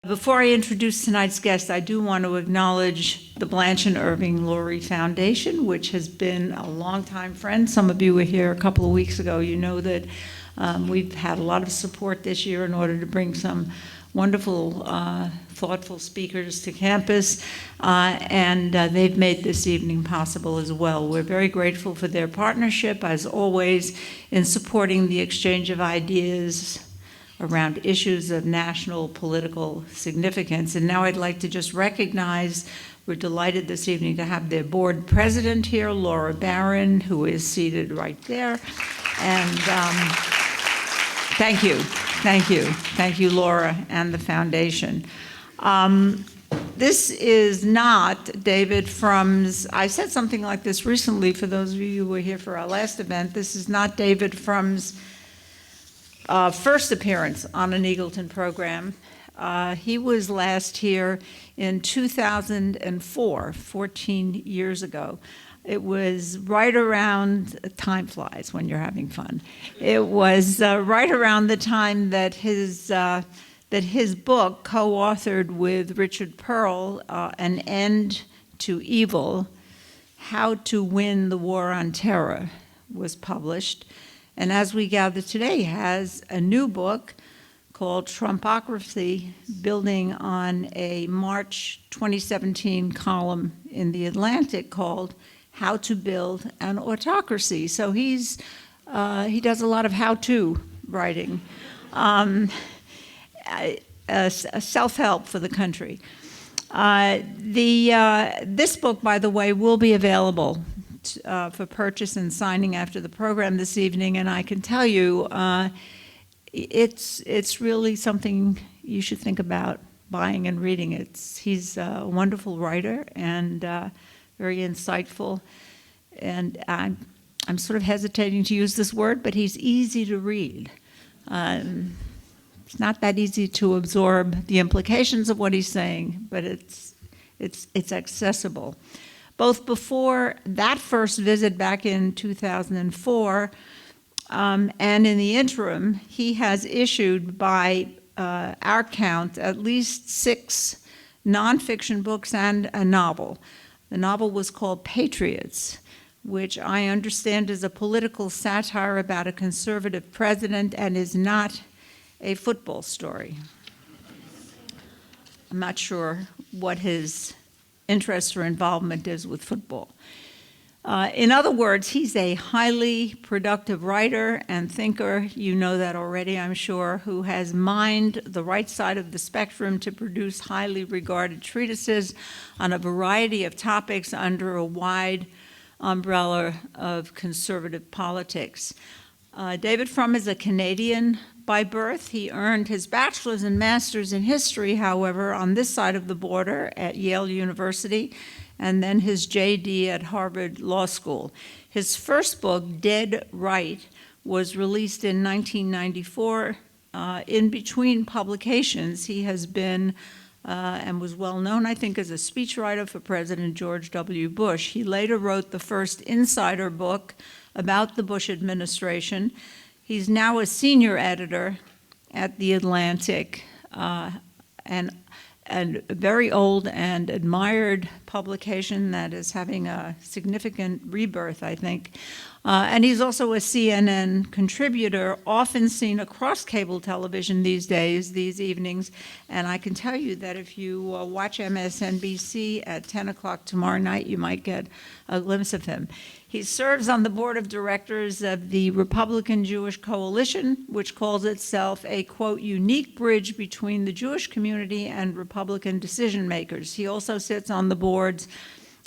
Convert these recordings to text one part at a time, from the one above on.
Before I introduce tonight's guest, I do want to acknowledge the Blanche and Irving Laurie Foundation, which has been a longtime friend. Some of you were here a couple of weeks ago. You know that we've had a lot of support this year in order to bring some wonderful, thoughtful speakers to campus, and they've made this evening possible as well. We're very grateful for their partnership, as always, in supporting the exchange of ideas around issues of national political significance. And now I'd like to just recognize, we're delighted this evening to have their board president here, Laura Barron, who is seated right there. And thank you, Laura and the foundation. This is not David Frum's, I said something like this recently for those of you who were here for our last event. This is not David Frum's first appearance on an Eagleton program. He was last here in 2004, 14 years ago. It was right around, time flies when you're having fun. It was right around the time that his book, co-authored with Richard Pearl, An End to Evil, How to Win the War on Terror, was published. And as we gather today, has a new book called Trumpocracy, building on a March 2017 column in The Atlantic called How to Build an Autocracy. So he does a lot of how-to writing, self-help for the country. This book, by the way, will be available for purchase and signing after the program this evening, and I can tell you it's really something you should think about buying and reading. He's a wonderful writer and very insightful, and I'm sort of hesitating to use this word, but he's easy to read. It's not that easy to absorb the implications of what he's saying, but it's accessible. Both before that first visit back in 2004 and in the interim, he has issued, by our count, at least 6 nonfiction books and a novel. The novel was called Patriots, which I understand is a political satire about a conservative president and is not a football story. I'm not sure what his interest or involvement is with football. In other words, he's a highly productive writer and thinker, you know that already, I'm sure, who has mined the right side of the spectrum to produce highly regarded treatises on a variety of topics under a wide umbrella of conservative politics. David Frum is a Canadian by birth. He earned his bachelor's and master's in history, however, on this side of the border at Yale University, and then his JD at Harvard Law School. His first book, Dead Right, was released in 1994. In between publications, he has been and was well known, I think, as a speechwriter for President George W. Bush. He later wrote the first insider book about the Bush administration. He's now a senior editor at The Atlantic, and a very old and admired publication that is having a significant rebirth, I think. And he's also a CNN contributor, often seen across cable television these days, these evenings. And I can tell you that if you watch MSNBC at 10 o'clock tomorrow night, you might get a glimpse of him. He serves on the board of directors of the Republican Jewish Coalition, which calls itself a, quote, unique bridge between the Jewish community and Republican decision makers. He also sits on the boards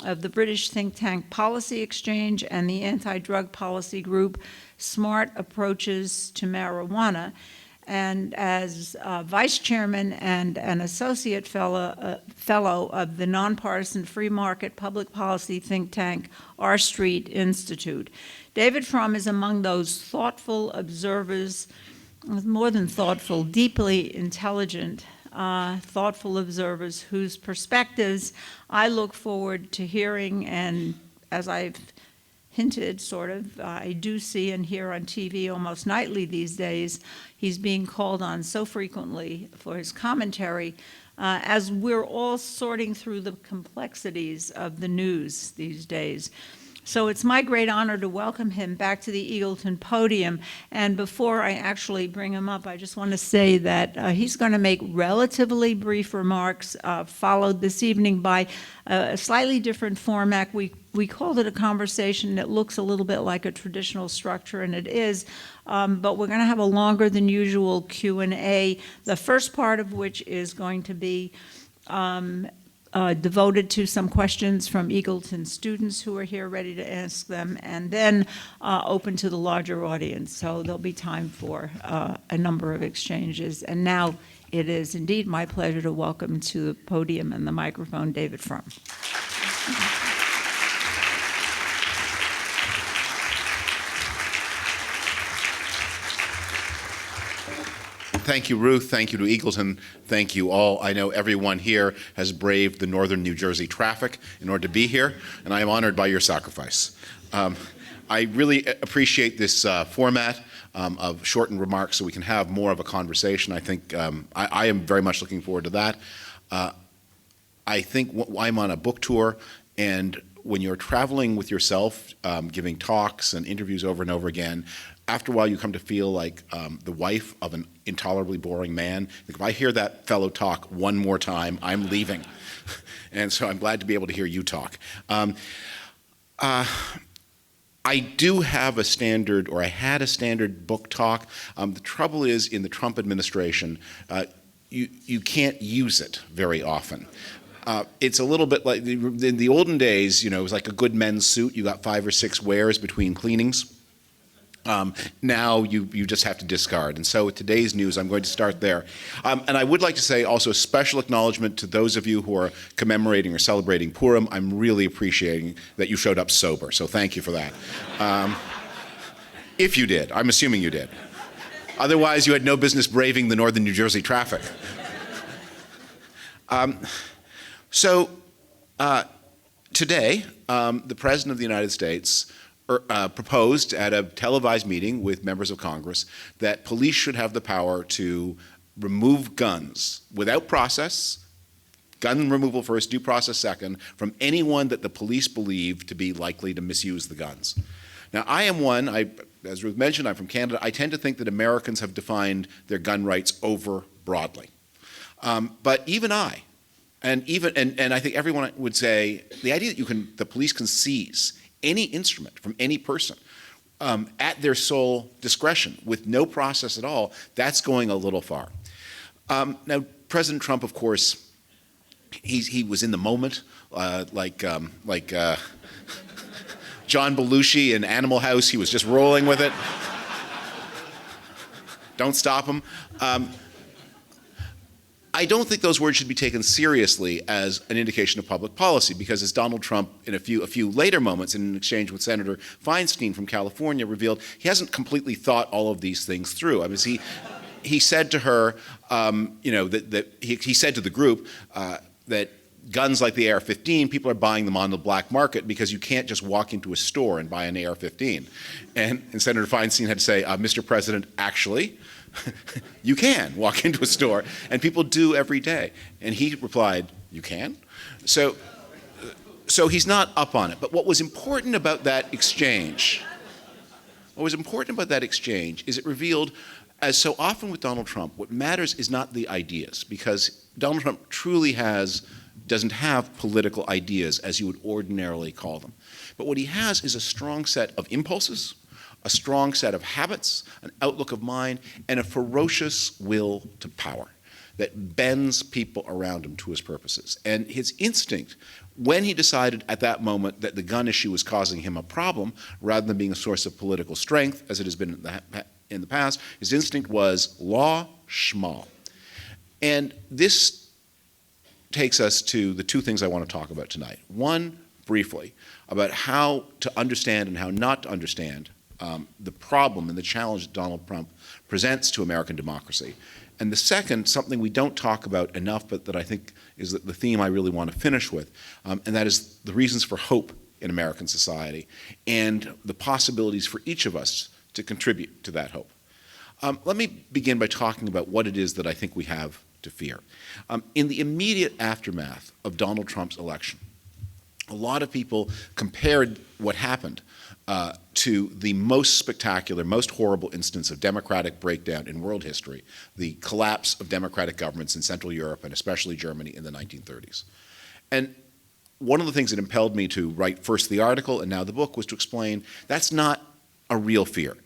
of the British think tank Policy Exchange and the anti-drug policy group Smart Approaches to Marijuana. And as vice chairman and an associate fellow of the nonpartisan free market public policy think tank R Street Institute. David Frum is among those thoughtful observers, more than thoughtful, deeply intelligent, thoughtful observers whose perspectives I look forward to hearing, and as I've hinted, sort of, I do see and hear on TV almost nightly these days, he's being called on so frequently for his commentary, as we're all sorting through the complexities of the news these days. So it's my great honor to welcome him back to the Eagleton podium. And before I actually bring him up, I just want to say that he's going to make relatively brief remarks, followed this evening by a slightly different format. We called it a conversation that looks a little bit like a traditional structure, and it is, but we're going to have a longer than usual Q&A, the first part of which is going to be devoted to some questions from Eagleton students who are here ready to ask them, and then open to the larger audience. So there'll be time for a number of exchanges. And now it is indeed my pleasure to welcome to the podium and the microphone David Frum. Thank you, Ruth. Thank you to Eagleton. Thank you all. I know everyone here has braved the northern New Jersey traffic in order to be here, and I am honored by your sacrifice. I really appreciate this format of shortened remarks so we can have more of a conversation. I think I am very much looking forward to that. I think I'm on a book tour, and when you're traveling with yourself, giving talks and interviews over and over again, after a while you come to feel like the wife of an intolerably boring man. Like, if I hear that fellow talk one more time, I'm leaving. And so I'm glad to be able to hear you talk. I do have a standard, or I had a standard book talk. The trouble is, in the Trump administration, you can't use it very often. It's a little bit like in the olden days, it was like a good men's suit. You got 5 or 6 wears between cleanings. Now you just have to discard. And so with today's news, I'm going to start there. And I would like to say also a special acknowledgement to those of you who are commemorating or celebrating Purim. I'm really appreciating that you showed up sober, so thank you for that. If you did, I'm assuming you did. Otherwise, you had no business braving the northern New Jersey traffic. Today, the President of the United States proposed at a televised meeting with members of Congress that police should have the power to remove guns without process, gun removal first, due process second, from anyone that the police believe to be likely to misuse the guns. Now, I am one, as Ruth mentioned, I'm from Canada. I tend to think that Americans have defined their gun rights over broadly. But even I, and I think everyone would say, the idea that the police can seize any instrument from any person at their sole discretion with no process at all, that's going a little far. Now, President Trump, of course, he was in the moment, like John Belushi in Animal House. He was just rolling with it. Don't stop him. I don't think those words should be taken seriously as an indication of public policy, because as Donald Trump, in a few later moments in an exchange with Senator Feinstein from California, revealed, he hasn't completely thought all of these things through. I mean, he said to her, he said to the group that guns like the AR-15, people are buying them on the black market because you can't just walk into a store and buy an AR-15. And Senator Feinstein had to say, Mr. President, actually, you can walk into a store, and people do every day. And he replied, you can? So he's not up on it. But what was important about that exchange, is it revealed, as so often with Donald Trump, what matters is not the ideas, because Donald Trump truly doesn't have political ideas as you would ordinarily call them. But what he has is a strong set of impulses, a strong set of habits, an outlook of mind, and a ferocious will to power that bends people around him to his purposes. And his instinct, when he decided at that moment that the gun issue was causing him a problem, rather than being a source of political strength, as it has been in the past, his instinct was law, schmal. And this takes us to the 2 things I want to talk about tonight. One, briefly, about how to understand and how not to understand the problem and the challenge that Donald Trump presents to American democracy. And the second, something we don't talk about enough, but that I think is the theme I really want to finish with, and that is the reasons for hope in American society and the possibilities for each of us to contribute to that hope. Let me begin by talking about what it is that I think we have to fear. In the immediate aftermath of Donald Trump's election, a lot of people compared what happened to the most spectacular, most horrible instance of democratic breakdown in world history, the collapse of democratic governments in Central Europe and especially Germany in the 1930s. And one of the things that impelled me to write first the article and now the book was to explain that's not a real fear.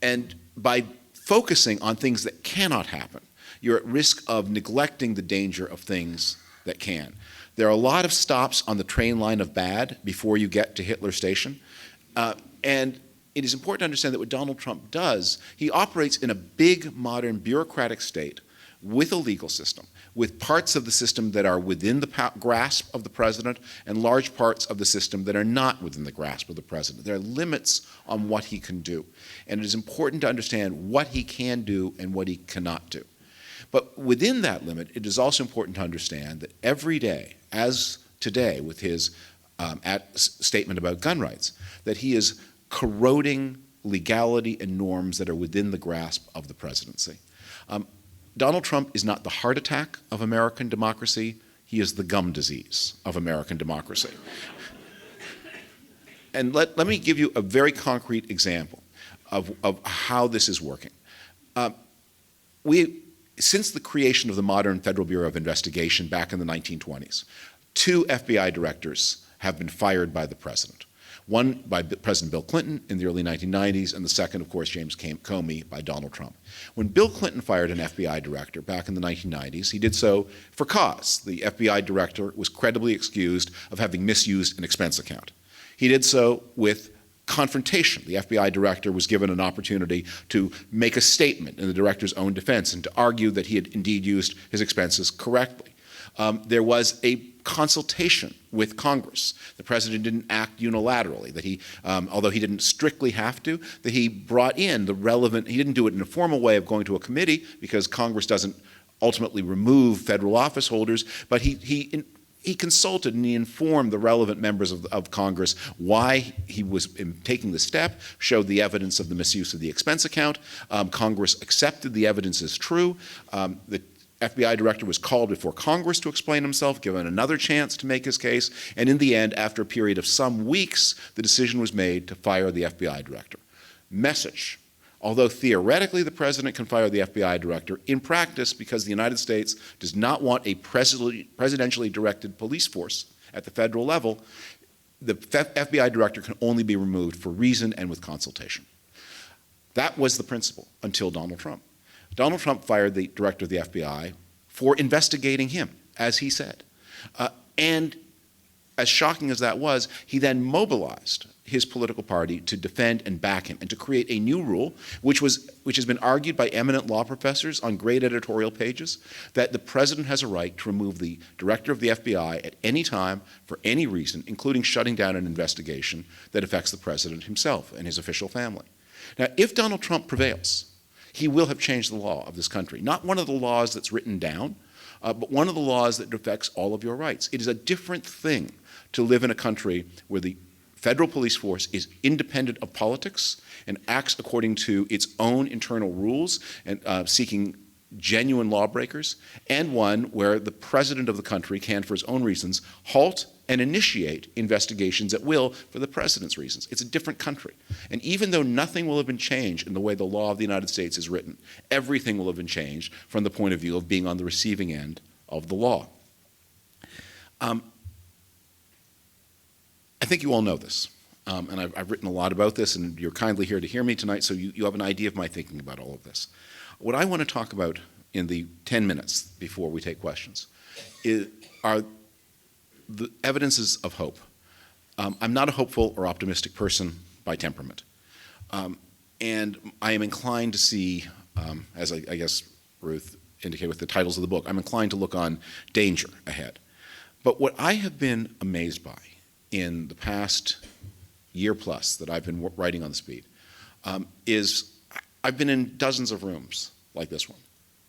And by focusing on things that cannot happen, you're at risk of neglecting the danger of things that can. There are a lot of stops on the train line of bad before you get to Hitler Station. And it is important to understand that what Donald Trump does, he operates in a big, modern, bureaucratic state with a legal system, with parts of the system that are within the grasp of the president and large parts of the system that are not within the grasp of the president. There are limits on what he can do. And it is important to understand what he can do and what he cannot do. But within that limit, it is also important to understand that every day, as today with his statement about gun rights, that he is corroding legality and norms that are within the grasp of the presidency. Donald Trump is not the heart attack of American democracy, he is the gum disease of American democracy. And let me give you a very concrete example of how this is working. Since the creation of the modern Federal Bureau of Investigation back in the 1920s, 2 FBI directors have been fired by the president. One by President Bill Clinton in the early 1990s, and the second, of course, James Comey by Donald Trump. When Bill Clinton fired an FBI director back in the 1990s, he did so for cause. The FBI director was credibly excused of having misused an expense account. He did so with confrontation. The FBI director was given an opportunity to make a statement in the director's own defense and to argue that he had indeed used his expenses correctly. There was a consultation with Congress. The president didn't act unilaterally, that he, although he didn't strictly have to, that he brought in the relevant, he didn't do it in a formal way of going to a committee because Congress doesn't ultimately remove federal office holders, but he consulted and he informed the relevant members of Congress why he was taking the step, showed the evidence of the misuse of the expense account. Congress accepted the evidence as true. The FBI director was called before Congress to explain himself, given another chance to make his case, and in the end, after a period of some weeks, the decision was made to fire the FBI director. Message. Although theoretically the president can fire the FBI director, in practice, because the United States does not want a presidentially directed police force at the federal level, the FBI director can only be removed for reason and with consultation. That was the principle until Donald Trump. Donald Trump fired the director of the FBI for investigating him, as he said. And as shocking as that was, he then mobilized his political party to defend and back him and to create a new rule, which has been argued by eminent law professors on great editorial pages, that the president has a right to remove the director of the FBI at any time for any reason, including shutting down an investigation that affects the president himself and his official family. Now, if Donald Trump prevails, he will have changed the law of this country. Not one of the laws that's written down, but one of the laws that affects all of your rights. It is a different thing to live in a country where the federal police force is independent of politics and acts according to its own internal rules and seeking genuine lawbreakers, and one where the president of the country can, for his own reasons, halt and initiate investigations at will for the president's reasons. It's a different country. And even though nothing will have been changed in the way the law of the United States is written, everything will have been changed from the point of view of being on the receiving end of the law. I think you all know this. And I've written a lot about this, and you're kindly here to hear me tonight, so you have an idea of my thinking about all of this. What I want to talk about in the 10 minutes before we take questions are the evidences of hope. I'm not a hopeful or optimistic person by temperament. And I am inclined to see, as I guess Ruth indicated with the titles of the book, I'm inclined to look on danger ahead. But what I have been amazed by in the past year plus that I've been writing on the speed is I've been in dozens of rooms like this one,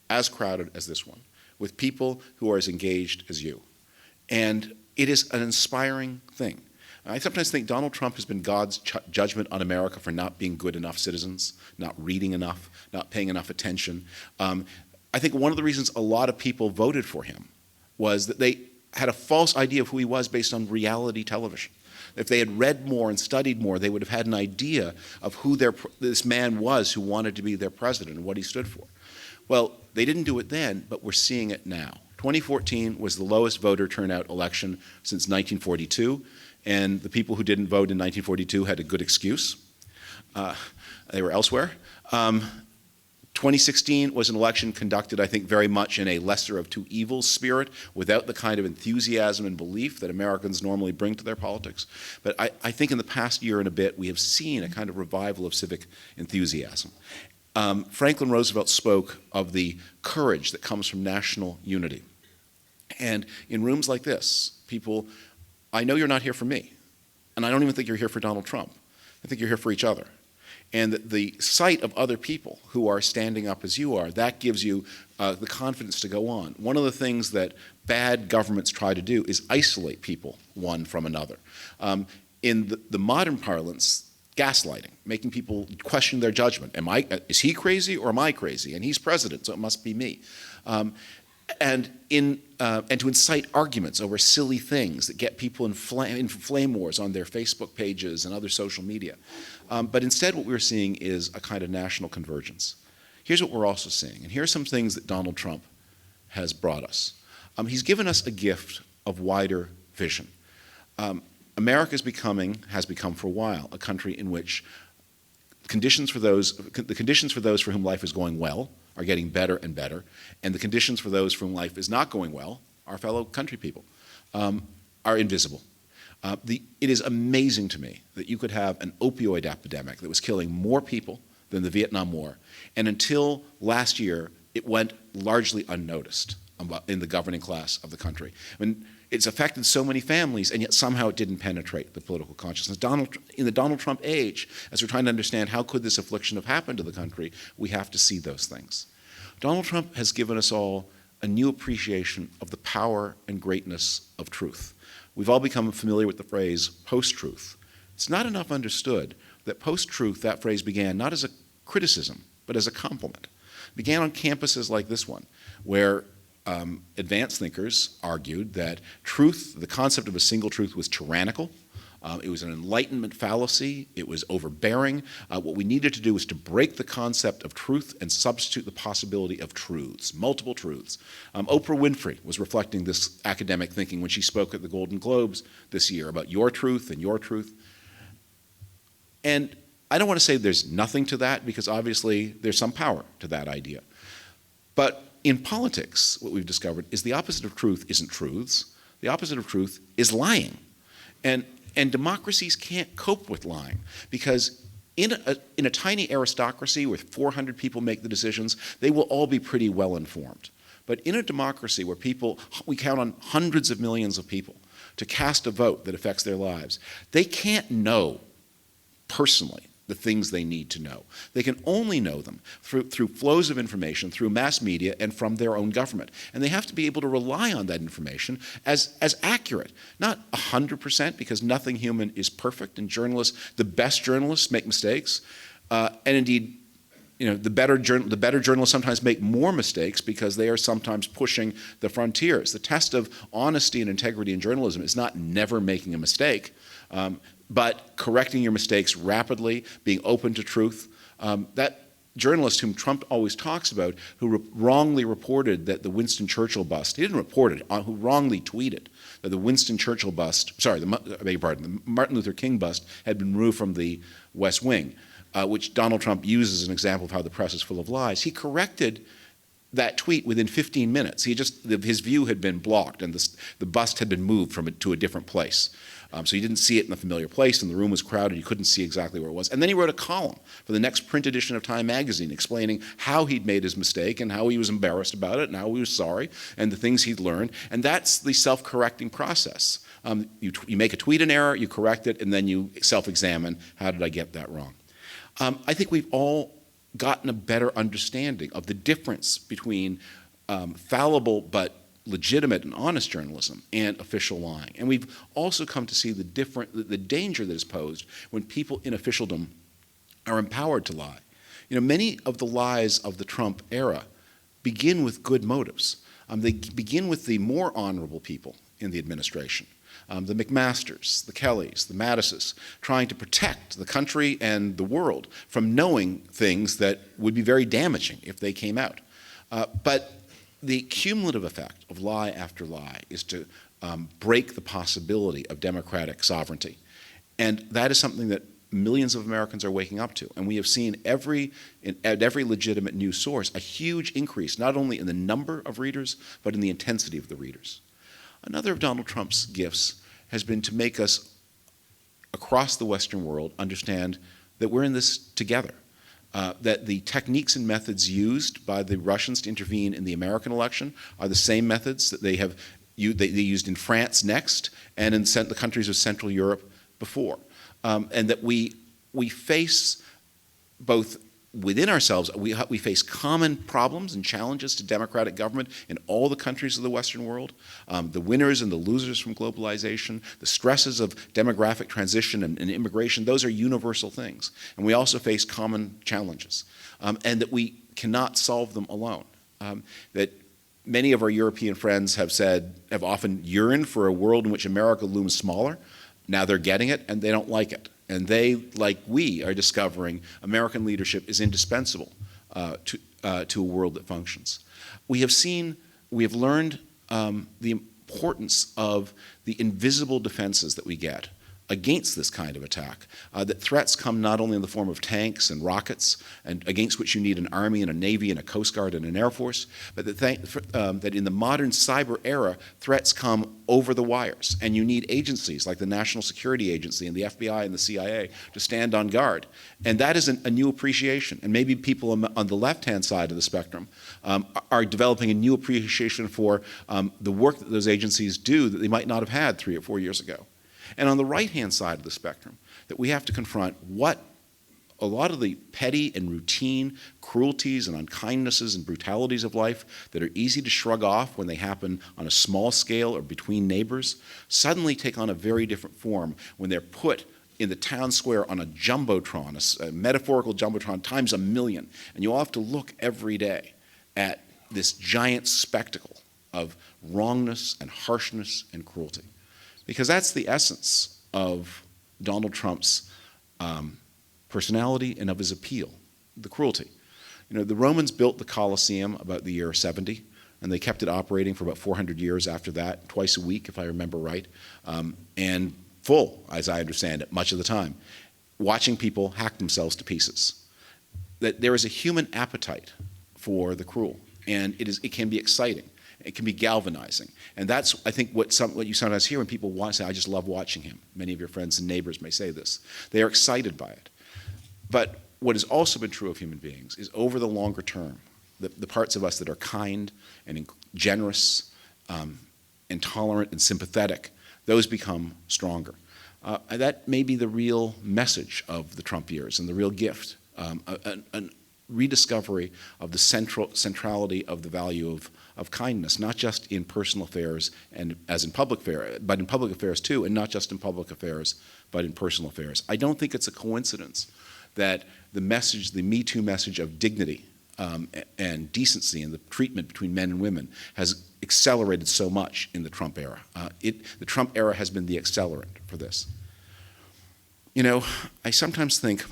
as crowded as this one, with people who are as engaged as you. And it is an inspiring thing. I sometimes think Donald Trump has been God's judgment on America for not being good enough citizens, not reading enough, not paying enough attention. I think one of the reasons a lot of people voted for him was that they had a false idea of who he was based on reality television. If they had read more and studied more, they would have had an idea of who this man was who wanted to be their president and what he stood for. Well, they didn't do it then, but we're seeing it now. 2014 was the lowest voter turnout election since 1942, and the people who didn't vote in 1942 had a good excuse. They were elsewhere. 2016 was an election conducted, I think, very much in a lesser of two evils spirit, without the kind of enthusiasm and belief that Americans normally bring to their politics. But I think in the past year and a bit, we have seen a kind of revival of civic enthusiasm. Franklin Roosevelt spoke of the courage that comes from national unity. And in rooms like this, people, I know you're not here for me, and I don't even think you're here for Donald Trump. I think you're here for each other. And the sight of other people who are standing up as you are, that gives you the confidence to go on. One of the things that bad governments try to do is isolate people one from another. In the modern parlance, gaslighting, making people question their judgment. Is he crazy or am I crazy? And he's president, so it must be me. And to incite arguments over silly things that get people in flame wars on their Facebook pages and other social media. But instead what we're seeing is a kind of national convergence. Here's what we're also seeing, and here are some things that Donald Trump has brought us. He's given us a gift of wider vision. America has become for a while, a country in which the conditions for those for whom life is going well are getting better and better, and the conditions for those for whom life is not going well, our fellow country people, are invisible. It is amazing to me that you could have an opioid epidemic that was killing more people than the Vietnam War, and until last year, it went largely unnoticed in the governing class of the country. I mean, it's affected so many families, and yet somehow it didn't penetrate the political consciousness. In the Donald Trump age, as we're trying to understand how could this affliction have happened to the country, we have to see those things. Donald Trump has given us all a new appreciation of the power and greatness of truth. We've all become familiar with the phrase post-truth. It's not enough understood that post-truth, that phrase began not as a criticism, but as a compliment. It began on campuses like this one, where advanced thinkers argued that truth, the concept of a single truth, was tyrannical. It was an enlightenment fallacy. It was overbearing. What we needed to do was to break the concept of truth and substitute the possibility of truths, multiple truths. Oprah Winfrey was reflecting this academic thinking when she spoke at the Golden Globes this year about your truth and your truth. And I don't want to say there's nothing to that, because obviously there's some power to that idea. But in politics, what we've discovered is the opposite of truth isn't truths. The opposite of truth is lying. And democracies can't cope with lying, because in a tiny aristocracy where 400 people make the decisions, they will all be pretty well informed. But in a democracy where we count on hundreds of millions of people to cast a vote that affects their lives, they can't know personally the things they need to know. They can only know them through flows of information, through mass media, and from their own government. And they have to be able to rely on that information as accurate. Not 100%, because nothing human is perfect, and the best journalists make mistakes. And indeed, the better journalists sometimes make more mistakes because they are sometimes pushing the frontiers. The test of honesty and integrity in journalism is not never making a mistake, but correcting your mistakes rapidly, being open to truth. That journalist whom Trump always talks about, who wrongly reported that the Winston Churchill bust, he didn't report it, who wrongly tweeted that the Winston Churchill bust, the Martin Luther King bust had been removed from the West Wing, which Donald Trump uses as an example of how the press is full of lies. He corrected that tweet within 15 minutes. His view had been blocked, and the bust had been moved to a different place. So he didn't see it in a familiar place, and the room was crowded. You couldn't see exactly where it was. And then he wrote a column for the next print edition of Time magazine explaining how he'd made his mistake and how he was embarrassed about it and how he was sorry and the things he'd learned. And that's the self-correcting process. You make a tweet an error, you correct it, and then you self-examine, how did I get that wrong? I think we've all gotten a better understanding of the difference between fallible but legitimate and honest journalism and official lying. And we've also come to see the danger that is posed when people in officialdom are empowered to lie. Many of the lies of the Trump era begin with good motives. They begin with the more honorable people in the administration, the McMasters, the Kellys, the Mattises, trying to protect the country and the world from knowing things that would be very damaging if they came out. But the cumulative effect of lie after lie is to break the possibility of democratic sovereignty. And that is something that millions of Americans are waking up to. And we have seen at every legitimate news source a huge increase, not only in the number of readers, but in the intensity of the readers. Another of Donald Trump's gifts has been to make us, across the Western world, understand that we're in this together. That the techniques and methods used by the Russians to intervene in the American election are the same methods that they used in France next and in the countries of Central Europe before. And that we face both within ourselves, we face common problems and challenges to democratic government in all the countries of the Western world, the winners and the losers from globalization, the stresses of demographic transition and immigration, those are universal things. And we also face common challenges, and that we cannot solve them alone. That many of our European friends have often yearned for a world in which America looms smaller. Now they're getting it, and they don't like it. And they, like we, are discovering American leadership is indispensable to a world that functions. We have learned the importance of the invisible defenses that we get against this kind of attack, that threats come not only in the form of tanks and rockets, and against which you need an army and a navy and a coast guard and an air force, but that in the modern cyber era, threats come over the wires, and you need agencies like the National Security Agency and the FBI and the CIA to stand on guard. And that is a new appreciation, and maybe people on the left-hand side of the spectrum are developing a new appreciation for the work that those agencies do that they might not have had 3 or 4 years ago. And on the right-hand side of the spectrum, that we have to confront what a lot of the petty and routine cruelties and unkindnesses and brutalities of life that are easy to shrug off when they happen on a small scale or between neighbors suddenly take on a very different form when they're put in the town square on a jumbotron, a metaphorical jumbotron times a million. And you all have to look every day at this giant spectacle of wrongness and harshness and cruelty. Because that's the essence of Donald Trump's personality and of his appeal, the cruelty. The Romans built the Colosseum about the year 70, and they kept it operating for about 400 years after that, twice a week, if I remember right, and full, as I understand it, much of the time, watching people hack themselves to pieces. That there is a human appetite for the cruel, and it can be exciting. It can be galvanizing. And that's, I think, what you sometimes hear when people want to say, I just love watching him. Many of your friends and neighbors may say this. They are excited by it. But what has also been true of human beings is over the longer term, the parts of us that are kind and generous and tolerant and sympathetic, those become stronger. And that may be the real message of the Trump years and the real gift, a rediscovery of the centrality of the value of kindness, not just in personal affairs and as in public affairs, but in public affairs too, and not just in public affairs, but in personal affairs. I don't think it's a coincidence that the message, the Me Too message of dignity and decency and the treatment between men and women has accelerated so much in the Trump era. The Trump era has been the accelerant for this. I sometimes think,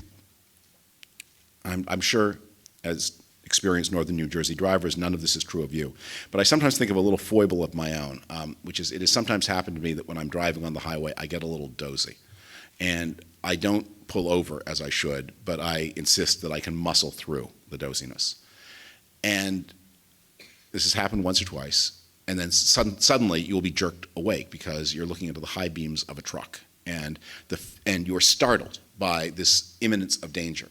I'm sure as experienced Northern New Jersey drivers, none of this is true of you. But I sometimes think of a little foible of my own, which is it has sometimes happened to me that when I'm driving on the highway, I get a little dozy. And I don't pull over as I should, but I insist that I can muscle through the doziness. And this has happened once or twice, and then suddenly you'll be jerked awake because you're looking into the high beams of a truck, and you're startled by this imminence of danger.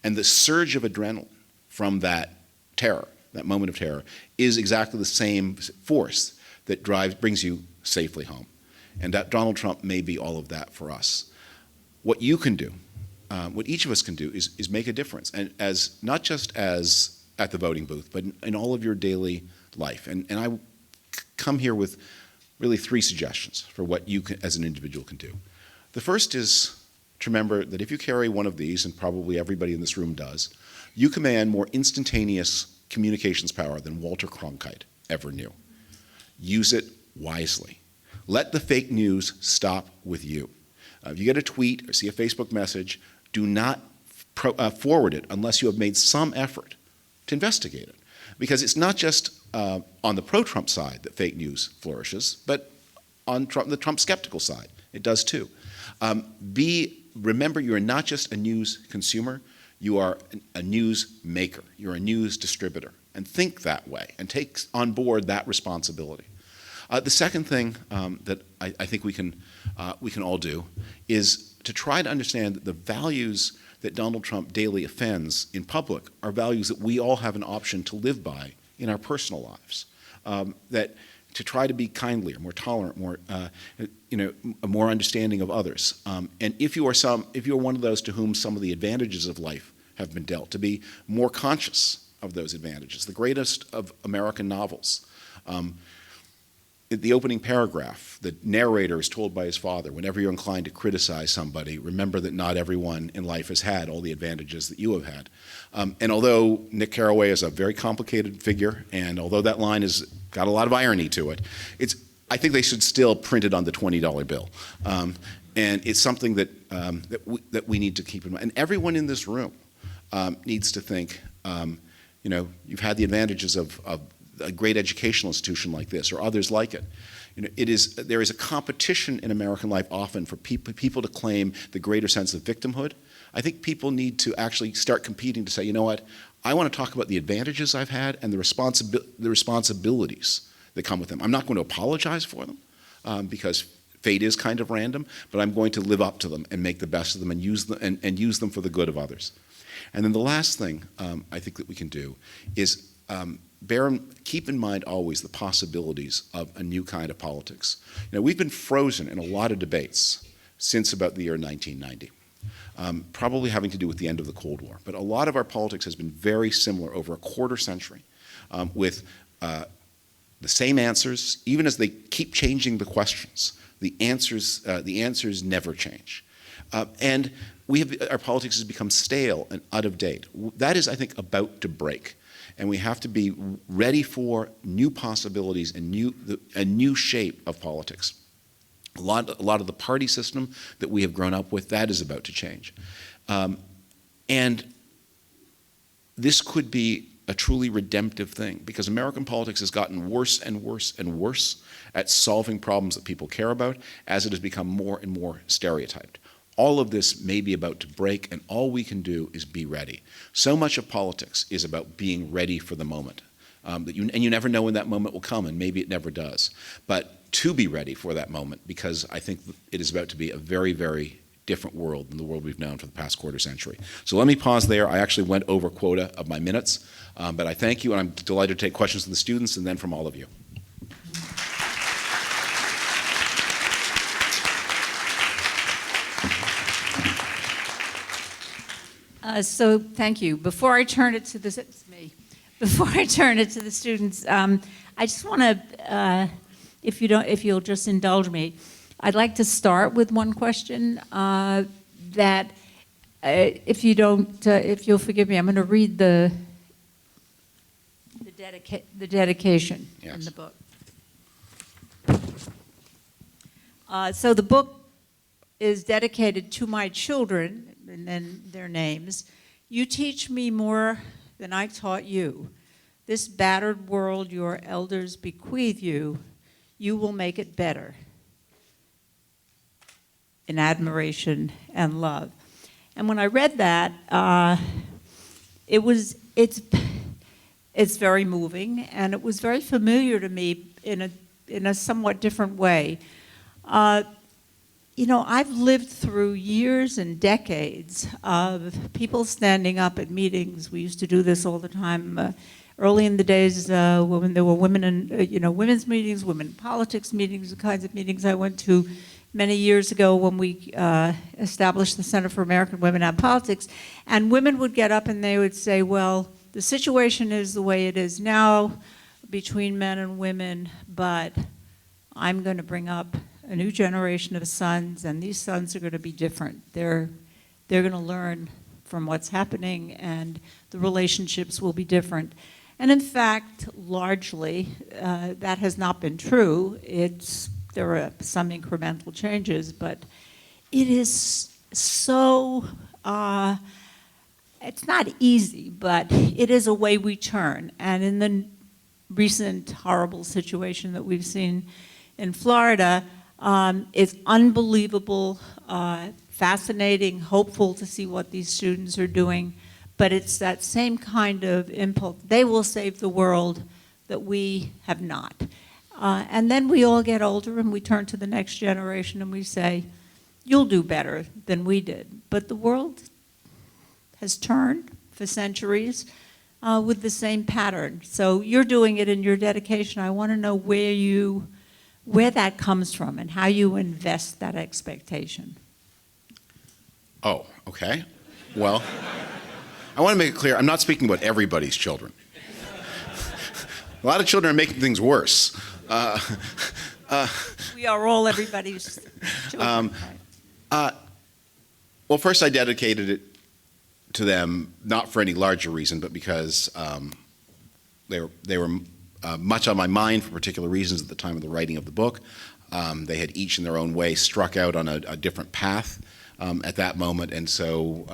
And the surge of adrenaline from that terror, that moment of terror, is exactly the same force that brings you safely home. And that Donald Trump may be all of that for us. What you can do, what each of us can do, is make a difference, and not just as at the voting booth, but in all of your daily life. And I come here with really 3 suggestions for what you can, as an individual can do. The first is to remember that if you carry one of these, and probably everybody in this room does, you command more instantaneous communications power than Walter Cronkite ever knew. Use it wisely. Let the fake news stop with you. If you get a tweet or see a Facebook message, do not forward it unless you have made some effort to investigate it. Because it's not just on the pro-Trump side that fake news flourishes, but on the Trump skeptical side, it does too. Remember, you are not just a news consumer, you are a news maker, you're a news distributor, and think that way, and take on board that responsibility. The second thing that I think we can all do is to try to understand that the values that Donald Trump daily offends in public are values that we all have an option to live by in our personal lives. That to try to be kindlier, more tolerant, more understanding of others. And if you are one of those to whom some of the advantages of life have been dealt, to be more conscious of those advantages. The greatest of American novels. The opening paragraph, the narrator is told by his father, whenever you're inclined to criticize somebody, remember that not everyone in life has had all the advantages that you have had. And although Nick Carraway is a very complicated figure, and although that line has got a lot of irony to it, I think they should still print it on the $20 bill. And it's something that we need to keep in mind. And everyone in this room needs to think, you've had the advantages of a great educational institution like this or others like it. There is a competition in American life often for people to claim the greater sense of victimhood. I think people need to actually start competing to say, you know what, I want to talk about the advantages I've had and the responsibilities that come with them. I'm not going to apologize for them because fate is kind of random, but I'm going to live up to them and make the best of them and use them for the good of others. And then the last thing I think that we can do is keep in mind always the possibilities of a new kind of politics. We've been frozen in a lot of debates since about the year 1990, probably having to do with the end of the Cold War. But a lot of our politics has been very similar over a quarter century, with the same answers, even as they keep changing the questions. The answers never change. And our politics has become stale and out of date. That is, I think, about to break. And we have to be ready for new possibilities and a new shape of politics. A lot of the party system that we have grown up with, that is about to change. And this could be a truly redemptive thing, because American politics has gotten worse and worse and worse at solving problems that people care about as it has become more and more stereotyped. All of this may be about to break, and all we can do is be ready. So much of politics is about being ready for the moment. And you never know when that moment will come, and maybe it never does. But to be ready for that moment, because I think it is about to be a very, very different world than the world we've known for the past quarter century. So let me pause there. I actually went over quota of my minutes, but I thank you, and I'm delighted to take questions from the students and then from all of you. So thank you. Before I turn it to the students, I just want to, if you'll just indulge me, I'd like to start with one question that, if you'll forgive me, I'm going to read the dedication in the book. So the book is dedicated to my children, and then their names. You teach me more than I taught you. This battered world your elders bequeath you, you will make it better. In admiration and love. And when I read that, it's very moving, and it was very familiar to me in a somewhat different way. I've lived through years and decades of people standing up at meetings. We used to do this all the time. Early in the days when there were women in, women's meetings, women in politics meetings, the kinds of meetings I went to many years ago when we established the Center for American Women and Politics. And women would get up and they would say, well, the situation is the way it is now. between men and women, but I'm going to bring up a new generation of sons, and these sons are going to be different. They're going to learn from what's happening, and the relationships will be different. And in fact, largely, that has not been true. There are some incremental changes, but it is so, it's not easy, but it is a way we turn. And in the recent horrible situation that we've seen in Florida, it's unbelievable, fascinating, hopeful to see what these students are doing, but it's that same kind of impulse. They will save the world that we have not. And then we all get older and we turn to the next generation and we say, you'll do better than we did. But the world has turned for centuries with the same pattern. So you're doing it in your dedication. I want to know where that comes from and how you invest that expectation. Oh, okay. Well, I want to make it clear, I'm not speaking about everybody's children. A lot of children are making things worse. We are all everybody's children. Well, first I dedicated it to them, not for any larger reason, but because they were much on my mind for particular reasons at the time of the writing of the book. They had each in their own way struck out on a different path at that moment, and so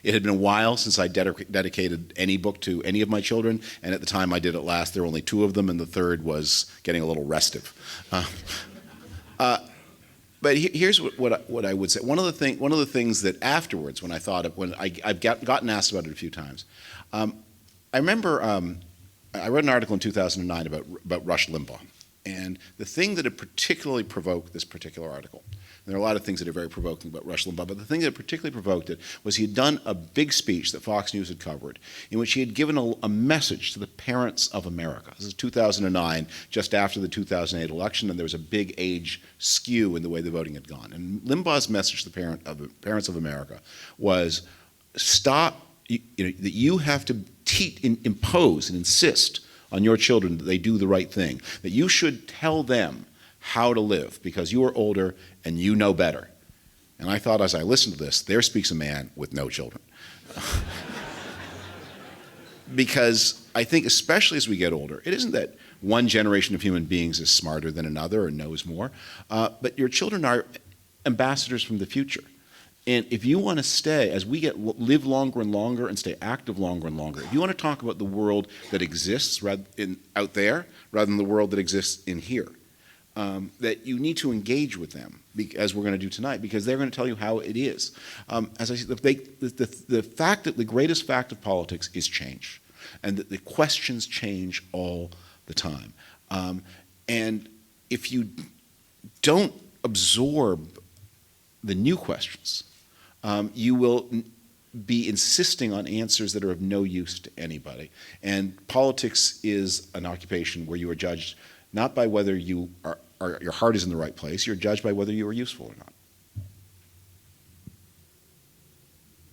it had been a while since I dedicated any book to any of my children, and at the time I did it last, there were only 2 of them, and the third was getting a little restive. But here's what I would say. One of the things that afterwards, when I thought of, when I've gotten asked about it a few times, I remember I read an article in 2009 about Rush Limbaugh, and the thing that had particularly provoked this particular article. And there are a lot of things that are very provoking about Rush Limbaugh, but the thing that particularly provoked it was he had done a big speech that Fox News had covered, in which he had given a message to the parents of America. This is 2009, just after the 2008 election, and there was a big age skew in the way the voting had gone. And Limbaugh's message to the parents of America was, stop, that you have to impose and insist on your children that they do the right thing, that you should tell them how to live because you are older and you know better. And I thought, as I listened to this, there speaks a man with no children. Because I think, especially as we get older, it isn't that one generation of human beings is smarter than another or knows more, but your children are ambassadors from the future. And if you want to stay, as we live longer and longer and stay active longer and longer, if you want to talk about the world that exists out there rather than the world that exists in here, that you need to engage with them, as we're going to do tonight, because they're going to tell you how it is. As I said, the greatest fact of politics is change, and that the questions change all the time. And if you don't absorb the new questions, you will be insisting on answers that are of no use to anybody. And politics is an occupation where you are judged not by whether your heart is in the right place, you're judged by whether you are useful or not.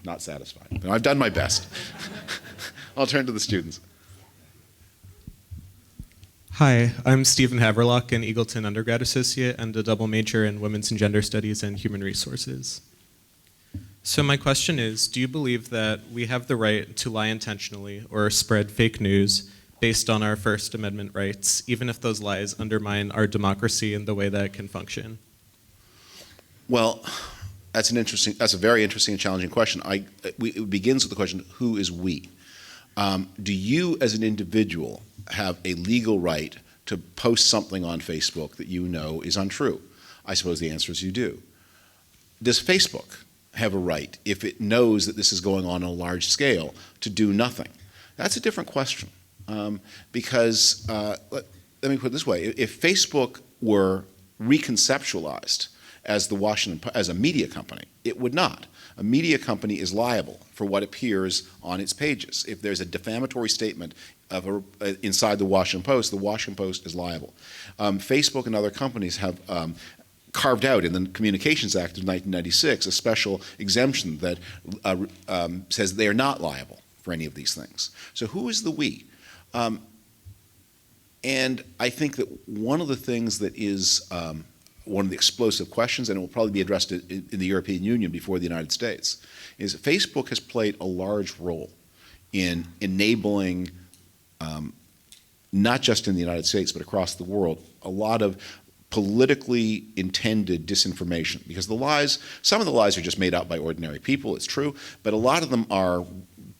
Not satisfied, but I've done my best. I'll turn to the students. Hi, I'm Stephen Haverlock, an Eagleton undergrad associate and a double major in Women's and Gender Studies and Human Resources. So my question is, do you believe that we have the right to lie intentionally or spread fake news based on our First Amendment rights, even if those lies undermine our democracy and the way that it can function? Well, that's a very interesting and challenging question. It begins with the question, who is we? Do you as an individual have a legal right to post something on Facebook that you know is untrue? I suppose the answer is you do. Does Facebook have a right, if it knows that this is going on a large scale, to do nothing? That's a different question. Because let me put it this way: if Facebook were reconceptualized as as a media company, it would not. A media company is liable for what appears on its pages. If there's a defamatory statement inside the Washington Post is liable. Facebook and other companies have carved out in the Communications Act of 1996 a special exemption that says they are not liable for any of these things. So who is the we? And I think that one of the things that is one of the explosive questions, and it will probably be addressed in the European Union before the United States, is that Facebook has played a large role in enabling, not just in the United States, but across the world, a lot of politically intended disinformation. Because the lies, some of the lies are just made out by ordinary people, it's true, but a lot of them are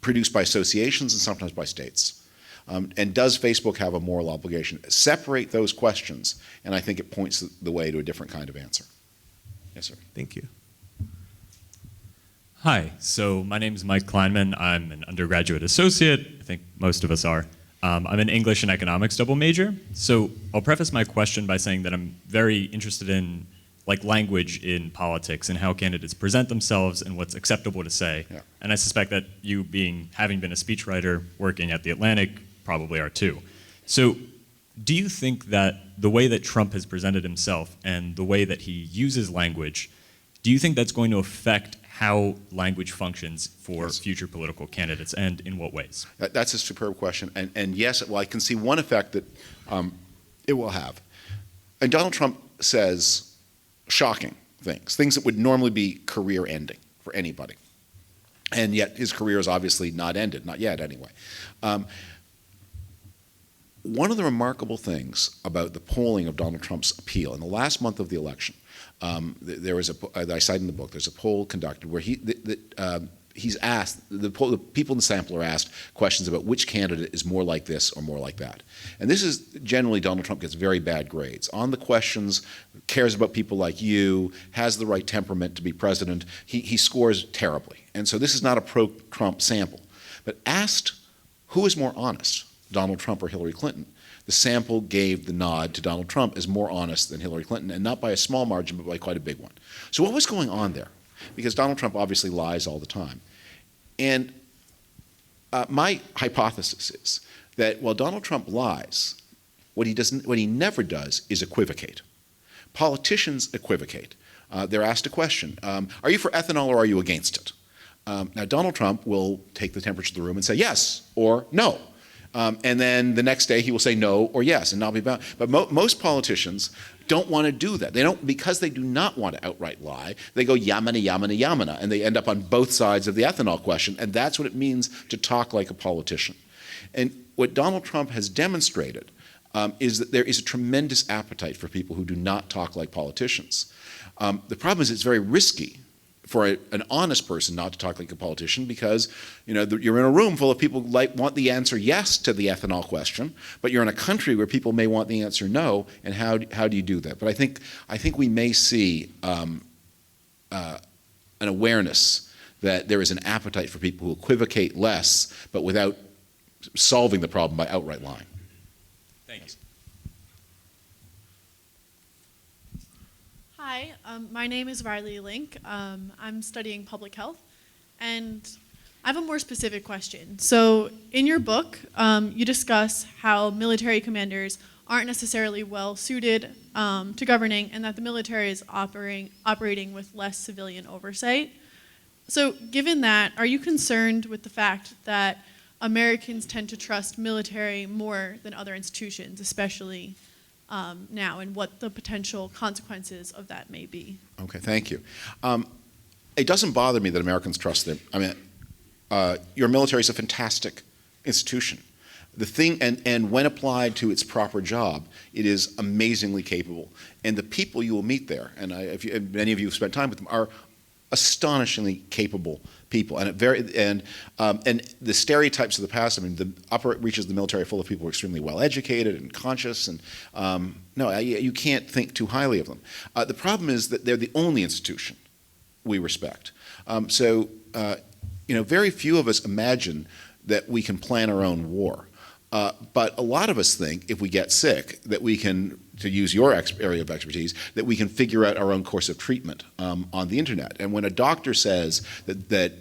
produced by associations and sometimes by states. And does Facebook have a moral obligation? Separate those questions, and I think it points the way to a different kind of answer. Yes, sir. Thank you. Hi, so my name is Mike Kleinman. I'm an undergraduate associate. I think most of us are. I'm an English and economics double major. So I'll preface my question by saying that I'm very interested in language in politics and how candidates present themselves and what's acceptable to say. Yeah. And I suspect that you having been a speechwriter working at The Atlantic probably are too. So do you think that the way that Trump has presented himself and the way that he uses language, do you think that's going to affect how language functions for future political candidates, and in what ways? That's a superb question. And yes, well, I can see one effect that it will have. And Donald Trump says shocking things that would normally be career ending for anybody. And yet his career is obviously not ended, not yet anyway. One of the remarkable things about the polling of Donald Trump's appeal in the last month of the election, there was I cite in the book, there's a poll conducted where he's asked, the people in the sample are asked questions about which candidate is more like this or more like that. And this is generally Donald Trump gets very bad grades. On the questions, cares about people like you, has the right temperament to be president, he scores terribly. And so this is not a pro-Trump sample. But asked who is more honest, Donald Trump or Hillary Clinton, the sample gave the nod to Donald Trump as more honest than Hillary Clinton, and not by a small margin, but by quite a big one. So what was going on there? Because Donald Trump obviously lies all the time. And my hypothesis is that while Donald Trump lies, what he never does is equivocate. Politicians equivocate. They're asked a question, are you for ethanol or are you against it? Now Donald Trump will take the temperature of the room and say yes or no. And then the next day he will say no or yes and not be bound. But most politicians don't want to do that. They don't, because they do not want to outright lie. They go yamana, yamana, yamana, and they end up on both sides of the ethanol question. And that's what it means to talk like a politician. And what Donald Trump has demonstrated is that there is a tremendous appetite for people who do not talk like politicians. The problem is it's very risky for an honest person not to talk like a politician, because you're in a room full of people who want the answer yes to the ethanol question, but you're in a country where people may want the answer no, and how do you do that? But I think we may see an awareness that there is an appetite for people who equivocate less, but without solving the problem by outright lying. Thank you. Hi, my name is Riley Link. I'm studying public health, and I have a more specific question. So in your book, you discuss how military commanders aren't necessarily well suited to governing, and that the military is operating with less civilian oversight. So given that, are you concerned with the fact that Americans tend to trust military more than other institutions, especially now, and what the potential consequences of that may be? Okay, thank you. It doesn't bother me that Americans trust them. I mean, your military is a fantastic institution. The thing, and when applied to its proper job, it is amazingly capable. And the people you will meet there, and many of you have spent time with them, are astonishingly capable people, and the stereotypes of the past. I mean, the upper reaches of the military are full of people who are extremely well educated and conscious, and no, you can't think too highly of them. The problem is that they're the only institution we respect. Very few of us imagine that we can plan our own war. But a lot of us think if we get sick that we can, to use your area of expertise, that we can figure out our own course of treatment on the internet. And when a doctor says that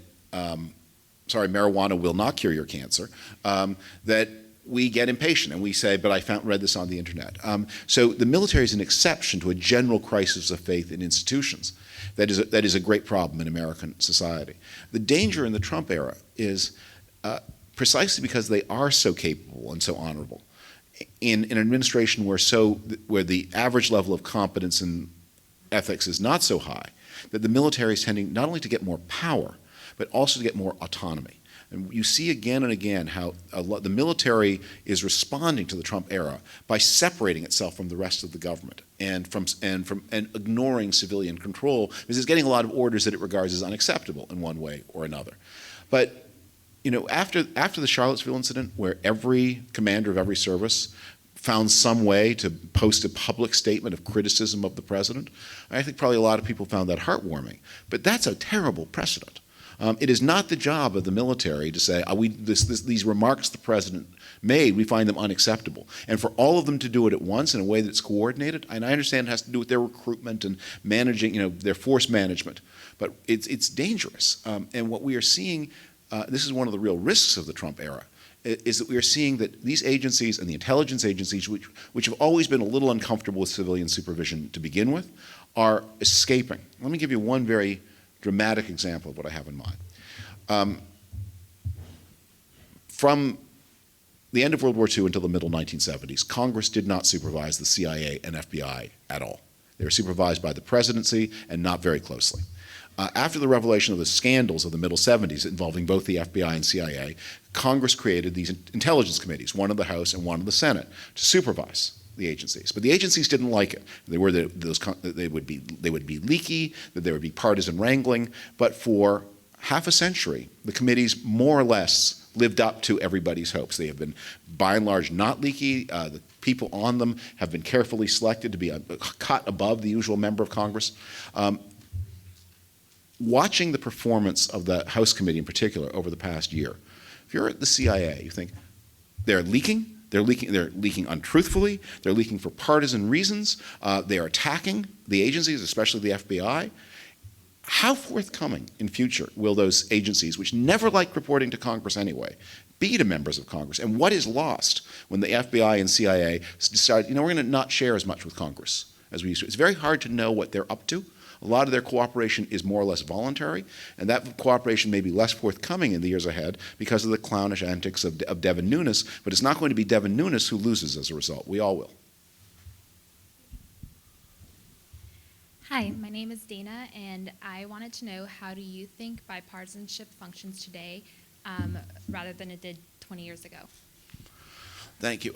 marijuana will not cure your cancer, that we get impatient and we say, but I read this on the internet. So the military is an exception to a general crisis of faith in institutions. That is a great problem in American society. The danger in the Trump era is precisely because they are so capable and so honorable, in an administration where the average level of competence and ethics is not so high, that the military is tending not only to get more power, but also to get more autonomy. And you see again and again how the military is responding to the Trump era by separating itself from the rest of the government and ignoring civilian control, because it's getting a lot of orders that it regards as unacceptable in one way or another. But after the Charlottesville incident, where every commander of every service found some way to post a public statement of criticism of the president, I think probably a lot of people found that heartwarming. But that's a terrible precedent. It is not the job of the military to say, these remarks the president made, we find them unacceptable. And for all of them to do it at once in a way that's coordinated, and I understand it has to do with their recruitment and managing, their force management, but it's dangerous. And what we are seeing, this is one of the real risks of the Trump era, is that we are seeing that these agencies and the intelligence agencies, which have always been a little uncomfortable with civilian supervision to begin with, are escaping. Let me give you one very dramatic example of what I have in mind. From the end of World War II until the middle 1970s, Congress did not supervise the CIA and FBI at all. They were supervised by the presidency and not very closely. After the revelation of the scandals of the middle 70s involving both the FBI and CIA, Congress created these intelligence committees, one in the House and one in the Senate, to supervise the agencies. But the agencies didn't like it. They would be leaky, that there would be partisan wrangling. But for half a century, the committees more or less lived up to everybody's hopes. They have been, by and large, not leaky. The people on them have been carefully selected to be a cut above the usual member of Congress. Watching the performance of the House committee in particular over the past year, if you're at the CIA, you think they're leaking. They're leaking untruthfully. They're leaking for partisan reasons. They are attacking the agencies, especially the FBI. How forthcoming in future will those agencies, which never liked reporting to Congress anyway, be to members of Congress? And what is lost when the FBI and CIA decide, we're going to not share as much with Congress as we used to? It's very hard to know what they're up to. A lot of their cooperation is more or less voluntary, and that cooperation may be less forthcoming in the years ahead because of the clownish antics of Devin Nunes, but it's not going to be Devin Nunes who loses as a result. We all will. Hi, my name is Dana, and I wanted to know, how do you think bipartisanship functions today rather than it did 20 years ago? Thank you.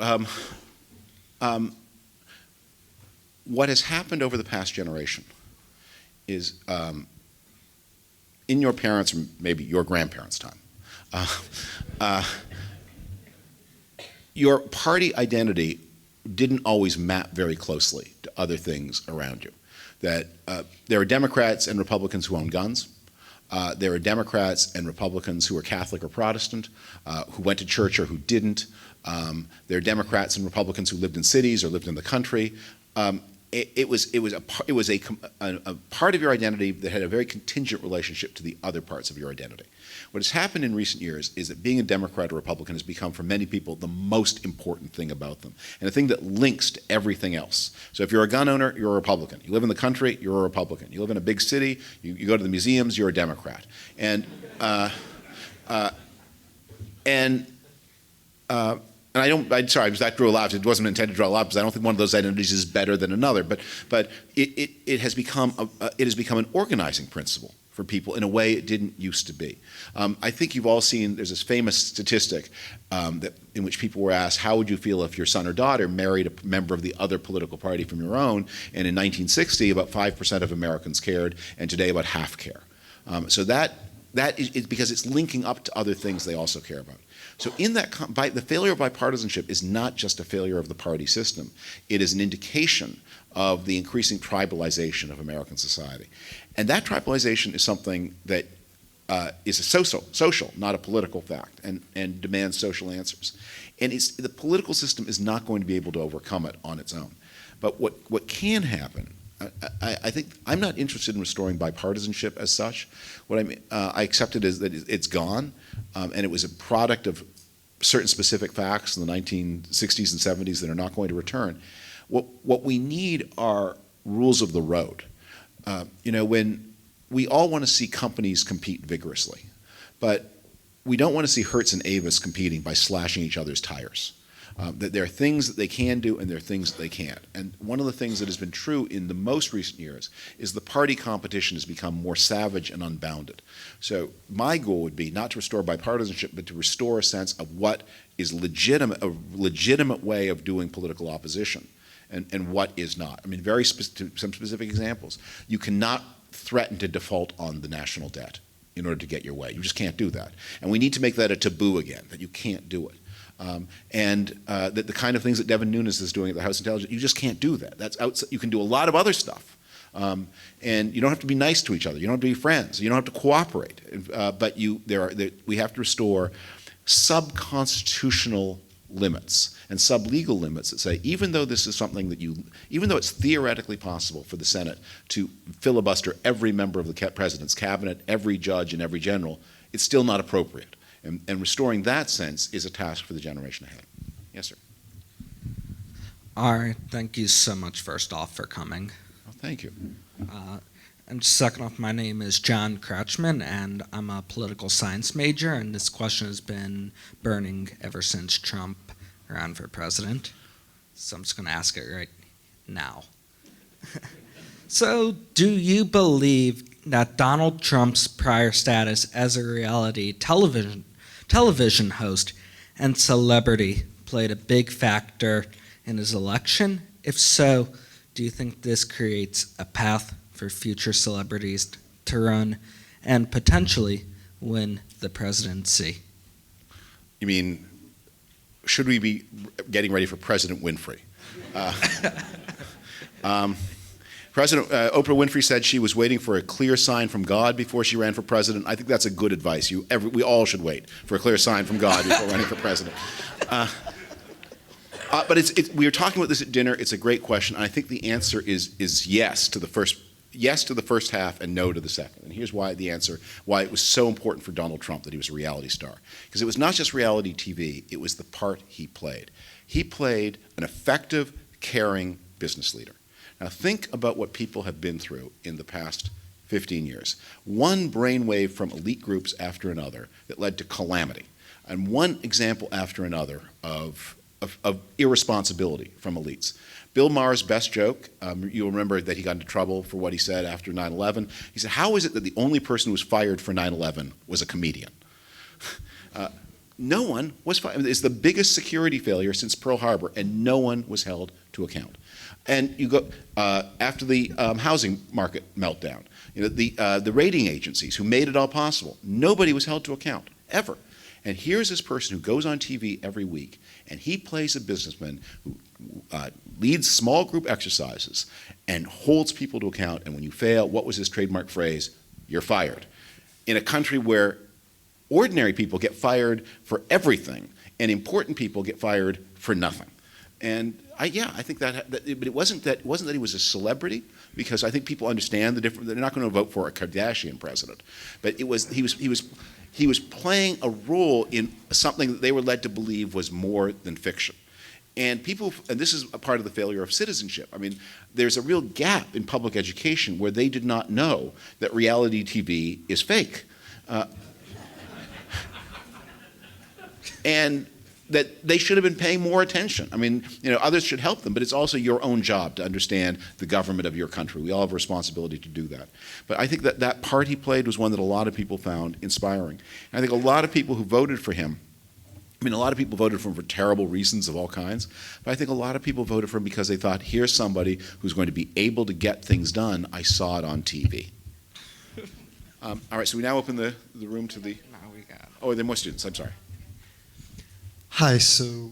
What has happened over the past generation is in your parents' or maybe your grandparents' time, your party identity didn't always map very closely to other things around you. That there are Democrats and Republicans who own guns. There are Democrats and Republicans who are Catholic or Protestant, who went to church or who didn't. There are Democrats and Republicans who lived in cities or lived in the country. It was a part of your identity that had a very contingent relationship to the other parts of your identity. What has happened in recent years is that being a Democrat or Republican has become, for many people, the most important thing about them, and a thing that links to everything else. So if you're a gun owner, you're a Republican. You live in the country, you're a Republican. You live in a big city, you go to the museums, you're a Democrat. And that drew a lot. It wasn't intended to draw a lot because I don't think one of those identities is better than another. But it has become an organizing principle for people in a way it didn't used to be. I think you've all seen. There's this famous statistic in which people were asked, "How would you feel if your son or daughter married a member of the other political party from your own?" And in 1960, about 5% of Americans cared, and today about half care. So that is because it's linking up to other things they also care about. So in that, the failure of bipartisanship is not just a failure of the party system. It is an indication of the increasing tribalization of American society. And that tribalization is something that is a social, not a political fact, and demands social answers. And the political system is not going to be able to overcome it on its own. But what can happen, I think I'm not interested in restoring bipartisanship as such. What I accept it as that it's gone, and it was a product of certain specific facts in the 1960s and 70s that are not going to return. What we need are rules of the road. When we all want to see companies compete vigorously, but we don't want to see Hertz and Avis competing by slashing each other's tires. That there are things that they can do and there are things that they can't. And one of the things that has been true in the most recent years is the party competition has become more savage and unbounded. So my goal would be not to restore bipartisanship, but to restore a sense of what is legitimate, a legitimate way of doing political opposition, and what is not. I mean, some specific examples. You cannot threaten to default on the national debt in order to get your way. You just can't do that. And we need to make that a taboo again, that you can't do it. That the kind of things that Devin Nunes is doing at the House Intelligence, you just can't do that. That's outside. You can do a lot of other stuff. And you don't have to be nice to each other. You don't have to be friends. You don't have to cooperate. But we have to restore sub-constitutional limits and sub-legal limits that say, even though this is something that even though it's theoretically possible for the Senate to filibuster every member of the president's cabinet, every judge and every general, it's still not appropriate. And restoring that sense is a task for the generation ahead. Yes, sir. All right. Thank you so much, first off, for coming. Well, thank you. And second off, my name is John Crouchman, and I'm a political science major, and this question has been burning ever since Trump ran for president. So I'm just going to ask it right now. So, do you believe that Donald Trump's prior status as a reality television host and celebrity played a big factor in his election? If so, do you think this creates a path for future celebrities to run and potentially win the presidency? You mean, should we be getting ready for President Winfrey? President Oprah Winfrey said she was waiting for a clear sign from God before she ran for president. I think that's a good advice. We all should wait for a clear sign from God before running for president. But we were talking about this at dinner. It's a great question, and I think the answer is yes to the first half and no to the second. And here's why it was so important for Donald Trump that he was a reality star. Because it was not just reality TV, it was the part he played. He played an effective, caring business leader. Now think about what people have been through in the past 15 years. One brainwave from elite groups after another that led to calamity, and one example after another of irresponsibility from elites. Bill Maher's best joke, you'll remember that he got into trouble for what he said after 9/11. He said, how is it that the only person who was fired for 9/11 was a comedian? No one was fired. It's the biggest security failure since Pearl Harbor, and no one was held to account. And you go after the housing market meltdown, the rating agencies who made it all possible, nobody was held to account, ever. And here's this person who goes on TV every week, and he plays a businessman who leads small group exercises and holds people to account, and when you fail, what was his trademark phrase? You're fired. In a country where ordinary people get fired for everything, and important people get fired for nothing. And I think that but it wasn't that he was a celebrity, because I think people understand the difference. They're not going to vote for a Kardashian president, but he was playing a role in something that they were led to believe was more than fiction. And this is a part of the failure of citizenship. I mean, there's a real gap in public education where they did not know that reality TV is fake. And that they should have been paying more attention. I mean, others should help them, but it's also your own job to understand the government of your country. We all have a responsibility to do that. But I think that part he played was one that a lot of people found inspiring. And I think a lot of people who voted for him, a lot of people voted for him for terrible reasons of all kinds, but I think a lot of people voted for him because they thought, here's somebody who's going to be able to get things done. I saw it on TV. All right, so we now open the room to the... Oh, there are more students, I'm sorry. Hi, so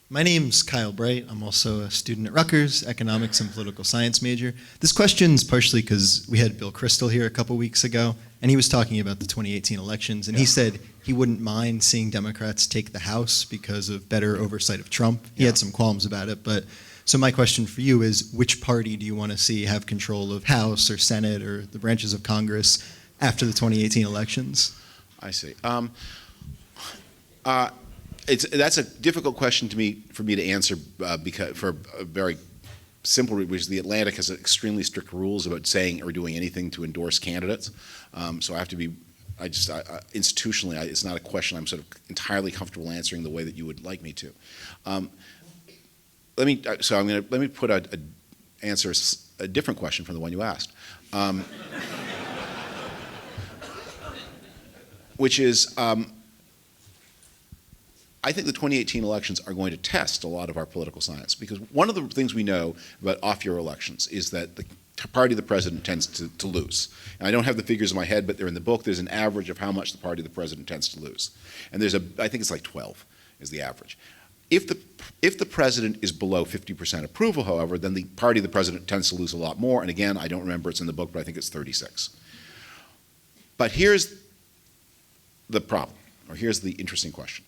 my name's Kyle Bright. I'm also a student at Rutgers, economics and political science major. This question's partially because we had Bill Kristol here a couple weeks ago, and he was talking about the 2018 elections, and he said he wouldn't mind seeing Democrats take the House because of better oversight of Trump. He had some qualms about it, but so my question for you is, which party do you want to see have control of House or Senate or the branches of Congress after the 2018 elections? I see. That's a difficult question for me to answer because for a very simple reason, which is the Atlantic has extremely strict rules about saying or doing anything to endorse candidates. So I have to be Institutionally, it's not a question I'm sort of entirely comfortable answering the way that you would like me to. Let me put answer a different question from the one you asked, which is, I think the 2018 elections are going to test a lot of our political science, because one of the things we know about off-year elections is that the party of the president tends to lose. And I don't have the figures in my head, but they're in the book. There's an average of how much the party of the president tends to lose. And I think it's like 12 is the average. If the president is below 50% approval, however, then the party of the president tends to lose a lot more. And again, I don't remember, it's in the book, but I think it's 36. But here's the problem, or here's the interesting question.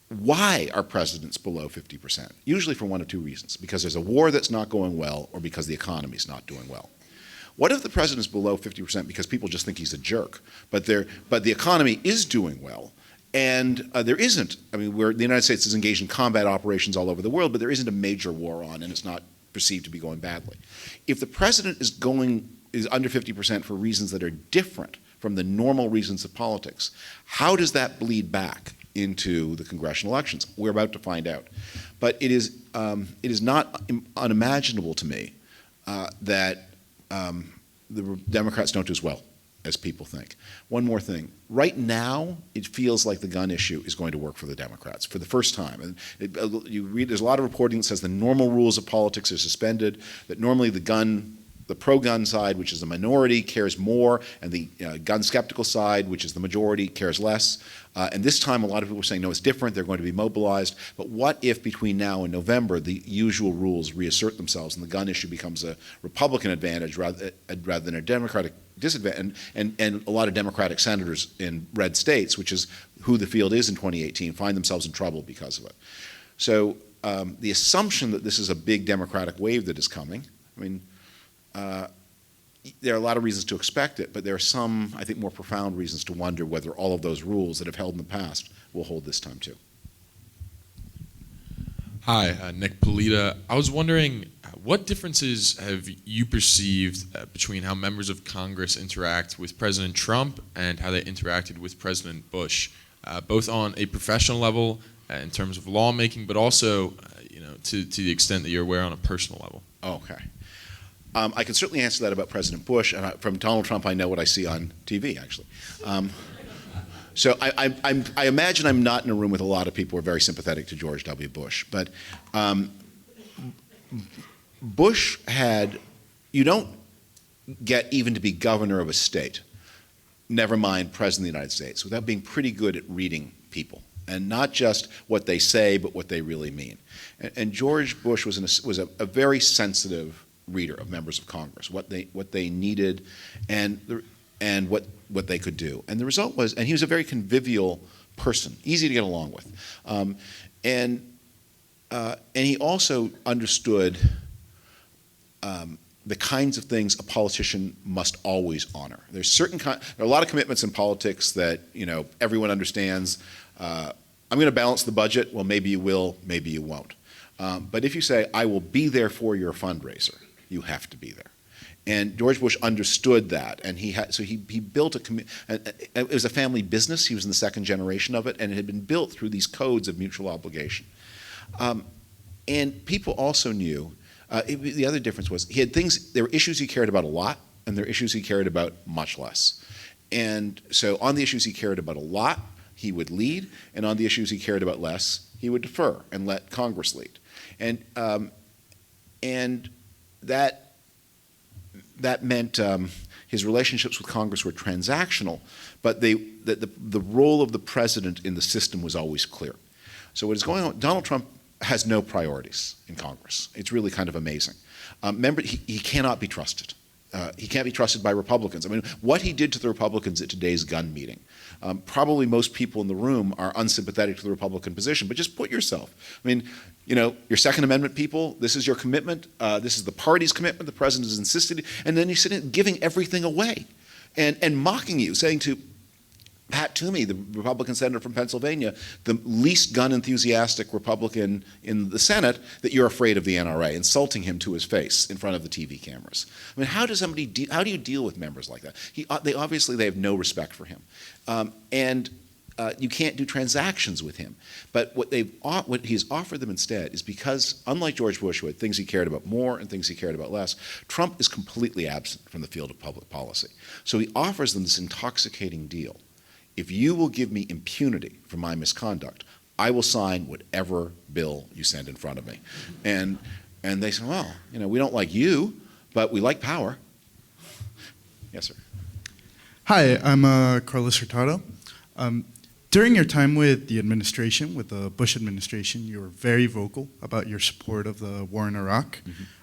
Why are presidents below 50%? Usually for one of two reasons: because there's a war that's not going well, or because the economy's not doing well. What if the president's below 50% because people just think he's a jerk, but the economy is doing well, and there isn't? I mean, the United States is engaged in combat operations all over the world, but there isn't a major war on, and it's not perceived to be going badly. If the president is under 50% for reasons that are different from the normal reasons of politics, how does that bleed back into the congressional elections? We're about to find out. But it is not unimaginable to me that the Democrats don't do as well as people think. One more thing. Right now, it feels like the gun issue is going to work for the Democrats for the first time. And there's a lot of reporting that says the normal rules of politics are suspended, that normally the pro-gun side, which is the minority, cares more, and the gun-skeptical side, which is the majority, cares less. And this time, a lot of people are saying, no, it's different, they're going to be mobilized. But what if between now and November, the usual rules reassert themselves and the gun issue becomes a Republican advantage rather than a Democratic disadvantage? And a lot of Democratic senators in red states, which is who the field is in 2018, find themselves in trouble because of it. So the assumption that this is a big Democratic wave that is coming, I mean, there are a lot of reasons to expect it, but there are some, I think, more profound reasons to wonder whether all of those rules that have held in the past will hold this time too. Hi, Nick Polita. I was wondering, what differences have you perceived between how members of Congress interact with President Trump and how they interacted with President Bush, both on a professional level in terms of lawmaking, but also, to the extent that you're aware on a personal level? Okay. I can certainly answer that about President Bush, and from Donald Trump I know what I see on TV, actually. So I imagine I'm not in a room with a lot of people who are very sympathetic to George W. Bush, but Bush you don't get even to be governor of a state, never mind president of the United States, without being pretty good at reading people, and not just what they say, but what they really mean. And George Bush was a very sensitive reader of members of Congress, what they needed, and what they could do. And the result was, and he was a very convivial person, easy to get along with, and he also understood the kinds of things a politician must always honor. There are a lot of commitments in politics that everyone understands. I'm going to balance the budget. Well, maybe you will, maybe you won't. But if you say, I will be there for your fundraiser, you have to be there. And George Bush understood that, and he built it was a family business. He was in the second generation of it, and it had been built through these codes of mutual obligation. And people also knew, the other difference was, there were issues he cared about a lot, and there were issues he cared about much less. And so on the issues he cared about a lot, he would lead, and on the issues he cared about less, he would defer and let Congress lead. And that meant his relationships with Congress were transactional, but the role of the president in the system was always clear. So what is going on? Donald Trump has no priorities in Congress. It's really kind of amazing. Remember, he cannot be trusted. He can't be trusted by Republicans. I mean, what he did to the Republicans at today's gun meeting, probably most people in the room are unsympathetic to the Republican position, but just put yourself. I mean, your Second Amendment people, this is your commitment. This is the party's commitment. The president has insisted. And then you sit in giving everything away and mocking you, saying to Pat Toomey, the Republican senator from Pennsylvania, the least gun enthusiastic Republican in the Senate, that you're afraid of the NRA, insulting him to his face in front of the TV cameras. I mean, how do you deal with members like that? They obviously have no respect for him, and you can't do transactions with him. But what he's offered them instead is, because, unlike George Bush, who had things he cared about more and things he cared about less, Trump is completely absent from the field of public policy. So he offers them this intoxicating deal. If you will give me impunity for my misconduct, I will sign whatever bill you send in front of me. And they say, well, we don't like you, but we like power. Yes, sir. Hi, I'm Carlos Hurtado. During your time with the administration, with the Bush administration, you were very vocal about your support of the war in Iraq.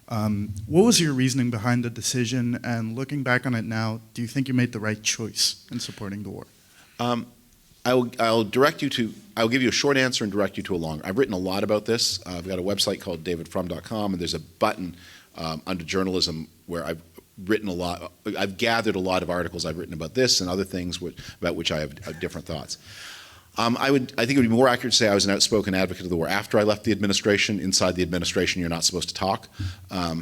What was your reasoning behind the decision? And looking back on it now, do you think you made the right choice in supporting the war? I'll give you a short answer and direct you to a longer. I've written a lot about this. I've got a website called davidfrum.com, and there's a button under journalism where I've written a lot. I've gathered a lot of articles I've written about this and other things about which I have different thoughts. I think it would be more accurate to say I was an outspoken advocate of the war after I left the administration. Inside the administration, you're not supposed to talk, but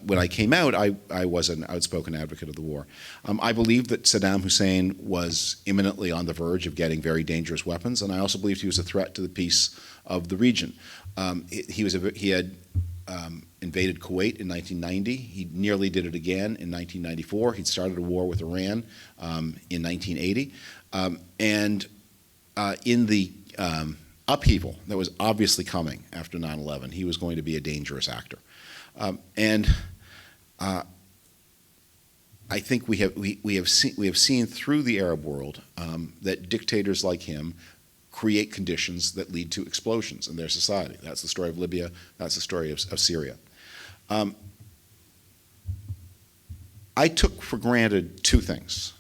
when I came out, I was an outspoken advocate of the war. I believed that Saddam Hussein was imminently on the verge of getting very dangerous weapons, and I also believed he was a threat to the peace of the region. He had invaded Kuwait in 1990. He nearly did it again in 1994. He'd started a war with Iran in 1980. In the upheaval that was obviously coming after 9/11, he was going to be a dangerous actor. I think we have seen through the Arab world that dictators like him create conditions that lead to explosions in their society. That's the story of Libya. That's the story of Syria. I took for granted two things.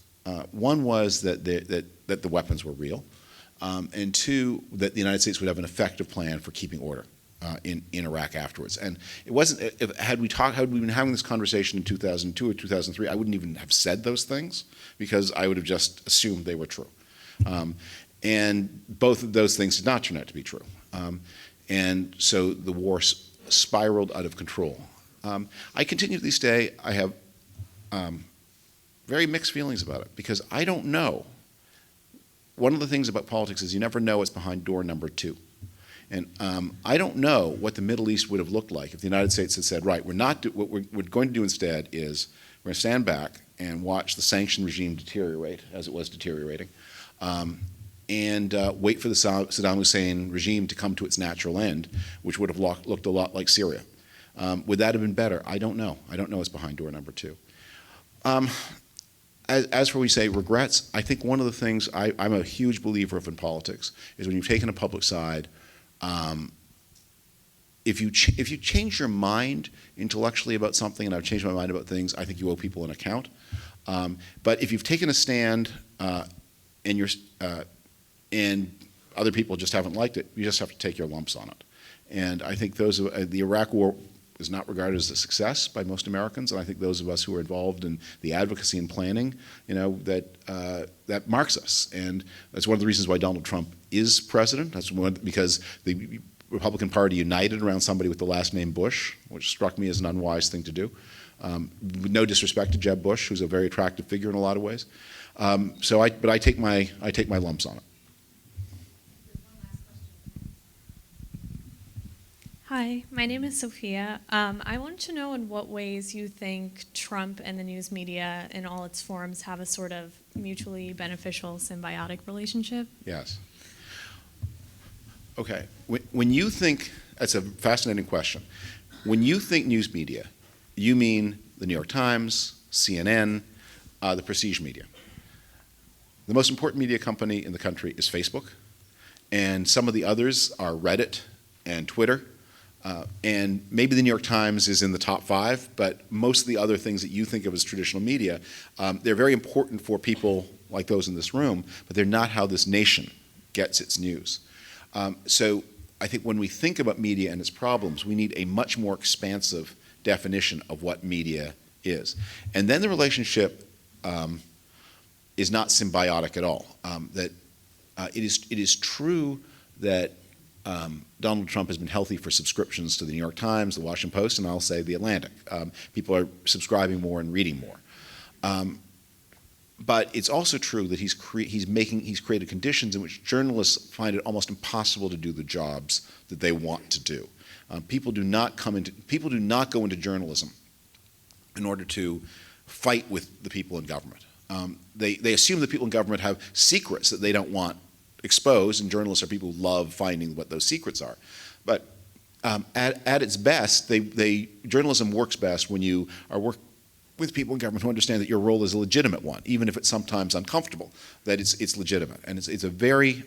One was that the weapons were real, and two, that the United States would have an effective plan for keeping order in Iraq afterwards. And it wasn't, had we been having this conversation in 2002 or 2003, I wouldn't even have said those things, because I would have just assumed they were true. And both of those things did not turn out to be true. And so the war spiraled out of control. I continue to this day, I have very mixed feelings about it, because I don't know. One of the things about politics is you never know what's behind door number 2. And I don't know what the Middle East would have looked like if the United States had said, right, what we're going to do instead is we're going to stand back and watch the sanction regime deteriorate as it was deteriorating, and wait for the Saddam Hussein regime to come to its natural end, which would have looked a lot like Syria. Would that have been better? I don't know. I don't know what's behind door number 2. As for we say regrets, I think one of the things I'm a huge believer of in politics is when you've taken a public side, if you change your mind intellectually about something, and I've changed my mind about things, I think you owe people an account. But if you've taken a stand and other people just haven't liked it, you just have to take your lumps on it. And I think the Iraq War is not regarded as a success by most Americans, and I think those of us who are involved in the advocacy and planning, that marks us. And that's one of the reasons why Donald Trump is president. That's because the Republican Party united around somebody with the last name Bush, which struck me as an unwise thing to do. No disrespect to Jeb Bush, who's a very attractive figure in a lot of ways. But I take my lumps on it. Hi, my name is Sophia. I want to know in what ways you think Trump and the news media in all its forms have a sort of mutually beneficial symbiotic relationship. Yes. Okay. When you think, that's a fascinating question. When you think news media, you mean the New York Times, CNN, the prestige media. The most important media company in the country is Facebook, and some of the others are Reddit and Twitter. And maybe the New York Times is in the top 5, but most of the other things that you think of as traditional media, they're very important for people like those in this room, but they're not how this nation gets its news. So I think when we think about media and its problems, we need a much more expansive definition of what media is. And then the relationship symbiotic at all. It is true that Donald Trump has been healthy for subscriptions to the New York Times, the Washington Post, and I'll say the Atlantic. People are subscribing more and reading more. But it's also true that he's created conditions in which journalists find it almost impossible to do the jobs that they want to do. People do not go into journalism in order to fight with the people in government. They assume that people in government have secrets that they don't want exposed, and journalists are people who love finding what those secrets are. But at its best, journalism works best when you are working with people in government who understand that your role is a legitimate one, even if it's sometimes uncomfortable, that it's legitimate. And it's a very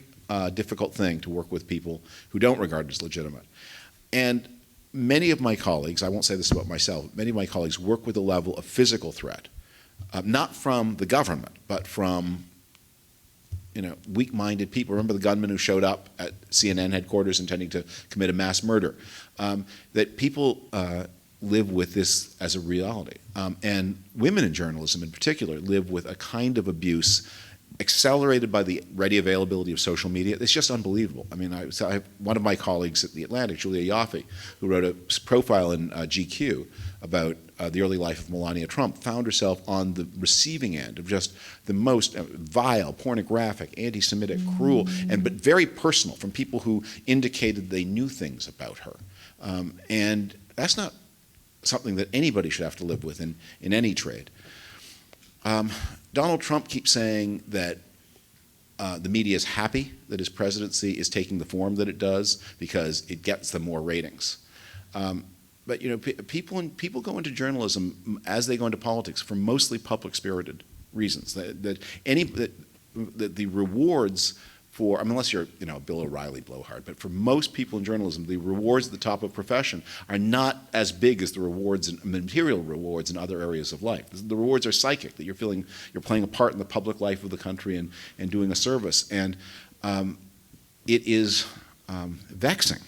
difficult thing to work with people who don't regard it as legitimate. And many of my colleagues, I won't say this about myself, many of my colleagues work with a level of physical threat, not from the government, but from weak-minded people. Remember the gunman who showed up at CNN headquarters intending to commit a mass murder? That people live with this as a reality. And women in journalism in particular live with a kind of abuse accelerated by the ready availability of social media. It's just unbelievable. I mean, I have one of my colleagues at the Atlantic, Julia Yaffe, who wrote a profile in GQ about the early life of Melania Trump, found herself on the receiving end of just the most vile, pornographic, anti-Semitic, cruel, but very personal from people who indicated they knew things about her. And that's not something that anybody should have to live with in any trade. Donald Trump keeps saying that the media is happy that his presidency is taking the form that it does because it gets them more ratings. But people go into journalism as they go into politics for mostly public-spirited reasons. That the rewards for, unless you're Bill O'Reilly blowhard, but for most people in journalism, the rewards at the top of profession are not as big as the rewards and material rewards in other areas of life. The rewards are psychic, that you're feeling you're playing a part in the public life of the country and doing a service. And it is vexing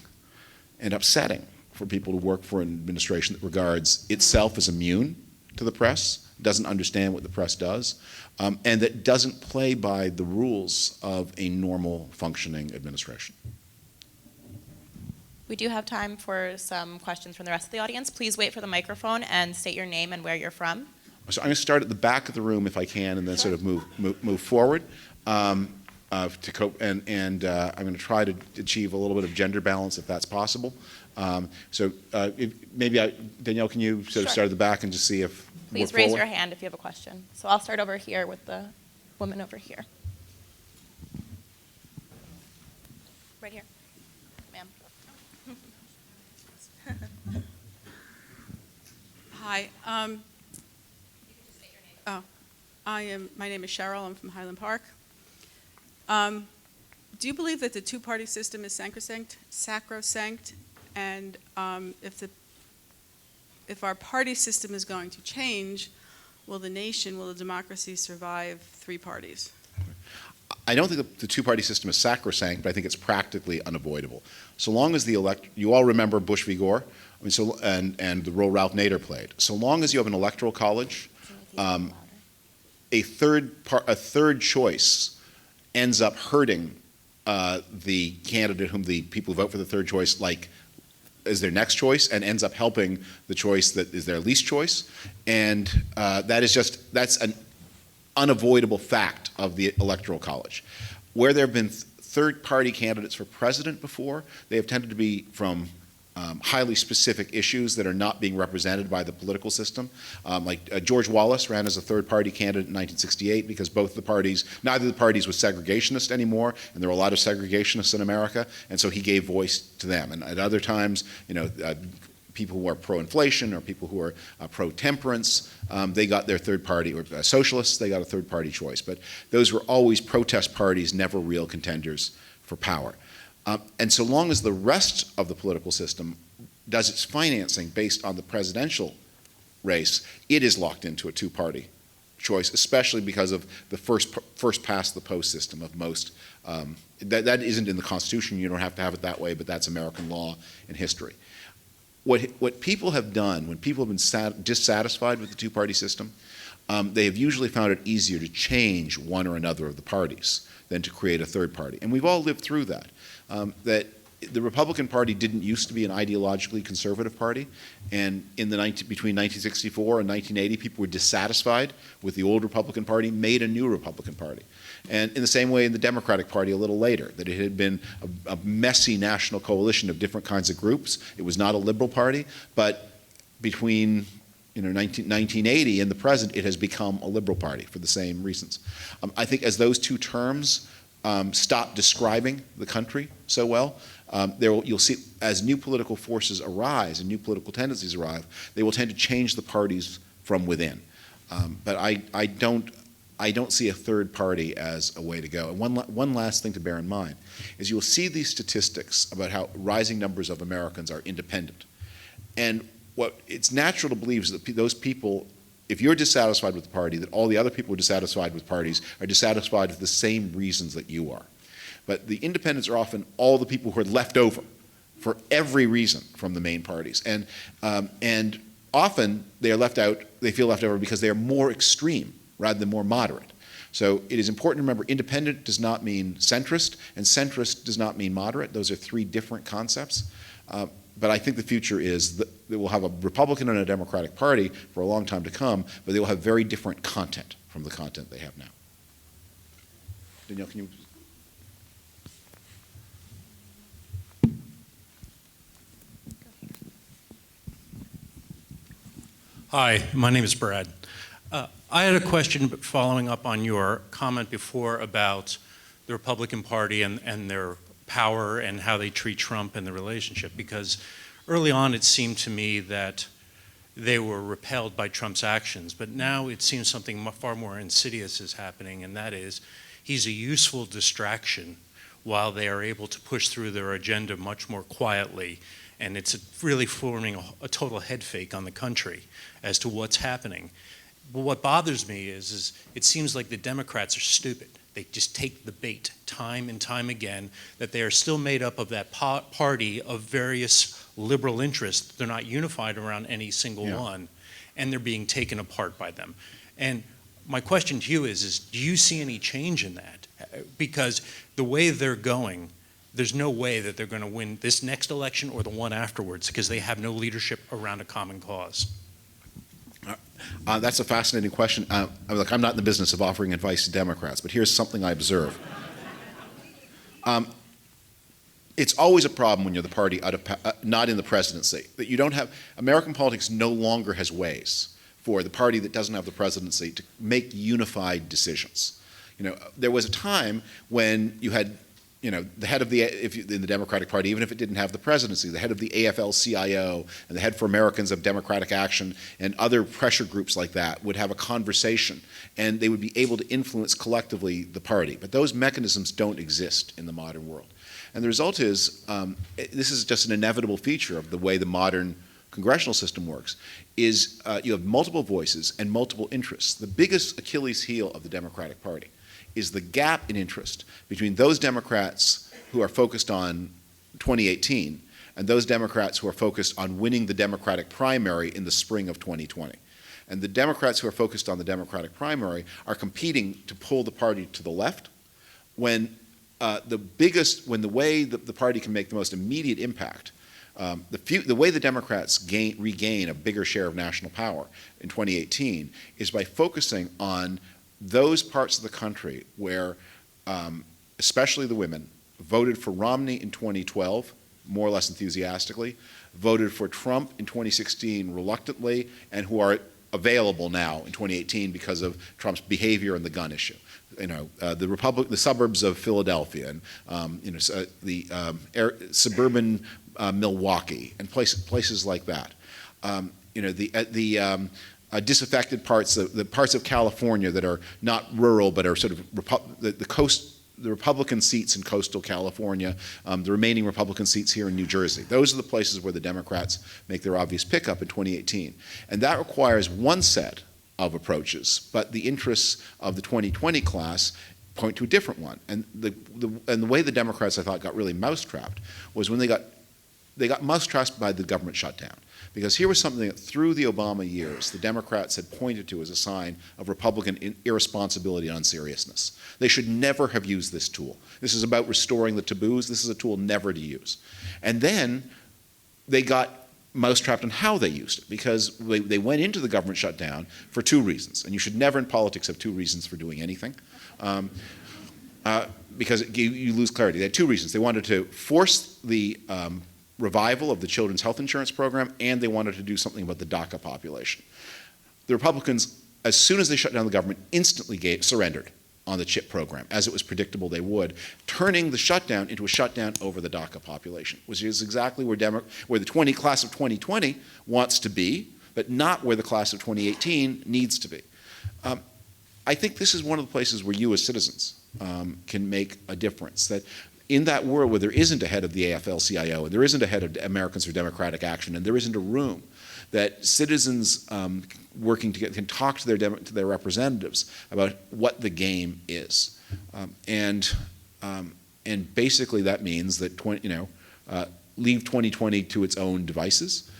and upsetting for people to work for an administration that regards itself as immune to the press, doesn't understand what the press does, and that doesn't play by the rules of a normal functioning administration. We do have time for some questions from the rest of the audience. Please wait for the microphone and state your name and where you're from. So I'm going to start at the back of the room if I can, and then sort of move forward. To cope, and I'm going to try to achieve a little bit of gender balance if that's possible. Danielle, can you sort of start at the back and just see if Please raise your hand if you have a question. So I'll start over here with the woman over here. Right here, ma'am. Hi. My name is Cheryl. I'm from Highland Park. Do you believe that the two-party system is sacrosanct? And if our party system is going to change, will the democracy survive three parties? I don't think the two-party system is sacrosanct, but I think it's practically unavoidable. So long as you all remember Bush v. Gore, and the role Ralph Nader played. So long as you have an electoral college, a third choice ends up hurting the candidate whom the people who vote for the third choice like is their next choice, and ends up helping the choice that is their least choice. And that's an unavoidable fact of the electoral college. Where there have been third-party candidates for president before, they have tended to be from highly specific issues that are not being represented by the political system. George Wallace ran as a third-party candidate in 1968 because neither of the parties was segregationist anymore, and there were a lot of segregationists in America, and so he gave voice to them. And at other times, people who are pro-inflation or people who are pro-temperance, they got their third party, or socialists, they got a third-party choice. But those were always protest parties, never real contenders for power. And so long as the rest of the political system does its financing based on the presidential race, it is locked into a two-party choice, especially because of the first past the post system of most. That isn't in the Constitution. You don't have to have it that way, but that's American law and history. What people have done when people have been dissatisfied with the two-party system, they have usually found it easier to change one or another of the parties than to create a third party. And we've all lived through that. That the Republican Party didn't used to be an ideologically conservative party, and between 1964 and 1980, people were dissatisfied with the old Republican Party, made a new Republican Party. And in the same way in the Democratic Party a little later, that it had been a messy national coalition of different kinds of groups. It was not a liberal party, but between 1980 and the present, it has become a liberal party for the same reasons. I think as those two terms stop describing the country so well, you'll see as new political forces arise and new political tendencies arrive, they will tend to change the parties from within. But I don't see a third party as a way to go. And one last thing to bear in mind is you'll see these statistics about how rising numbers of Americans are independent. And it's natural to believe is that those people, if you're dissatisfied with the party, that all the other people who are dissatisfied with parties are dissatisfied for the same reasons that you are. But the independents are often all the people who are left over for every reason from the main parties. And often they are left out, they feel left over because they are more extreme rather than more moderate. So it is important to remember independent does not mean centrist, and centrist does not mean moderate. Those are three different concepts. But I think the future is that we'll have a Republican and a Democratic Party for a long time to come, but they will have very different content from the content they have now. Danielle, can you? Hi, my name is Brad. I had a question following up on your comment before about the Republican Party and their power and how they treat Trump and the relationship, because early on it seemed to me that they were repelled by Trump's actions, but now it seems something far more insidious is happening, and that is he's a useful distraction while they are able to push through their agenda much more quietly, and it's really forming a total head fake on the country as to what's happening. But what bothers me is it seems like the Democrats are stupid. They just take the bait time and time again, that they are still made up of that party of various liberal interests. They're not unified around any single one, and they're being taken apart by them. And my question to you is do you see any change in that? Because the way they're going, there's no way that they're going to win this next election or the one afterwards, because they have no leadership around a common cause. That's a fascinating question. Look, I'm not in the business of offering advice to Democrats, but here's something I observe. It's always a problem when you're the party not in the presidency, that you don't have, American politics no longer has ways for the party that doesn't have the presidency to make unified decisions. There was a time when you had the head of in the Democratic Party, even if it didn't have the presidency, the head of the AFL-CIO and the head for Americans of Democratic Action and other pressure groups like that would have a conversation, and they would be able to influence collectively the party. But those mechanisms don't exist in the modern world. And the result is, this is just an inevitable feature of the way the modern congressional system works, is you have multiple voices and multiple interests. The biggest Achilles heel of the Democratic Party is the gap in interest between those Democrats who are focused on 2018 and those Democrats who are focused on winning the Democratic primary in the spring of 2020. And the Democrats who are focused on the Democratic primary are competing to pull the party to the left when the way that the party can make the most immediate impact, the way the Democrats regain a bigger share of national power in 2018 is by focusing on those parts of the country where, especially the women, voted for Romney in 2012, more or less enthusiastically, voted for Trump in 2016 reluctantly, and who are available now in 2018 because of Trump's behavior and the gun issue. The suburbs of Philadelphia, and suburban Milwaukee, and places like that. Disaffected parts, the parts of California that are not rural but are sort of the Republican seats in coastal California, the remaining Republican seats here in New Jersey. Those are the places where the Democrats make their obvious pickup in 2018. And that requires one set of approaches, but the interests of the 2020 class point to a different one. And the way the Democrats, I thought, got really mousetrapped was when they got they got mistrust by the government shutdown. Because here was something that through the Obama years, the Democrats had pointed to as a sign of Republican irresponsibility and unseriousness. They should never have used this tool. This is about restoring the taboos. This is a tool never to use. And then they got mousetrapped on how they used it, because they went into the government shutdown for two reasons. And you should never in politics have two reasons for doing anything. Because you lose clarity. They had two reasons. They wanted to force the revival of the Children's Health Insurance Program, and they wanted to do something about the DACA population. The Republicans, as soon as they shut down the government, instantly surrendered on the CHIP program, as it was predictable they would, turning the shutdown into a shutdown over the DACA population, which is exactly where the class of 2020 wants to be, but not where the class of 2018 needs to be. I think this is one of the places where you as citizens can make a difference. That in that world where there isn't a head of the AFL-CIO, and there isn't a head of Americans for Democratic Action, and there isn't a room, that citizens working together can talk to their representatives about what the game is. And basically that means that leave 2020 to its own devices,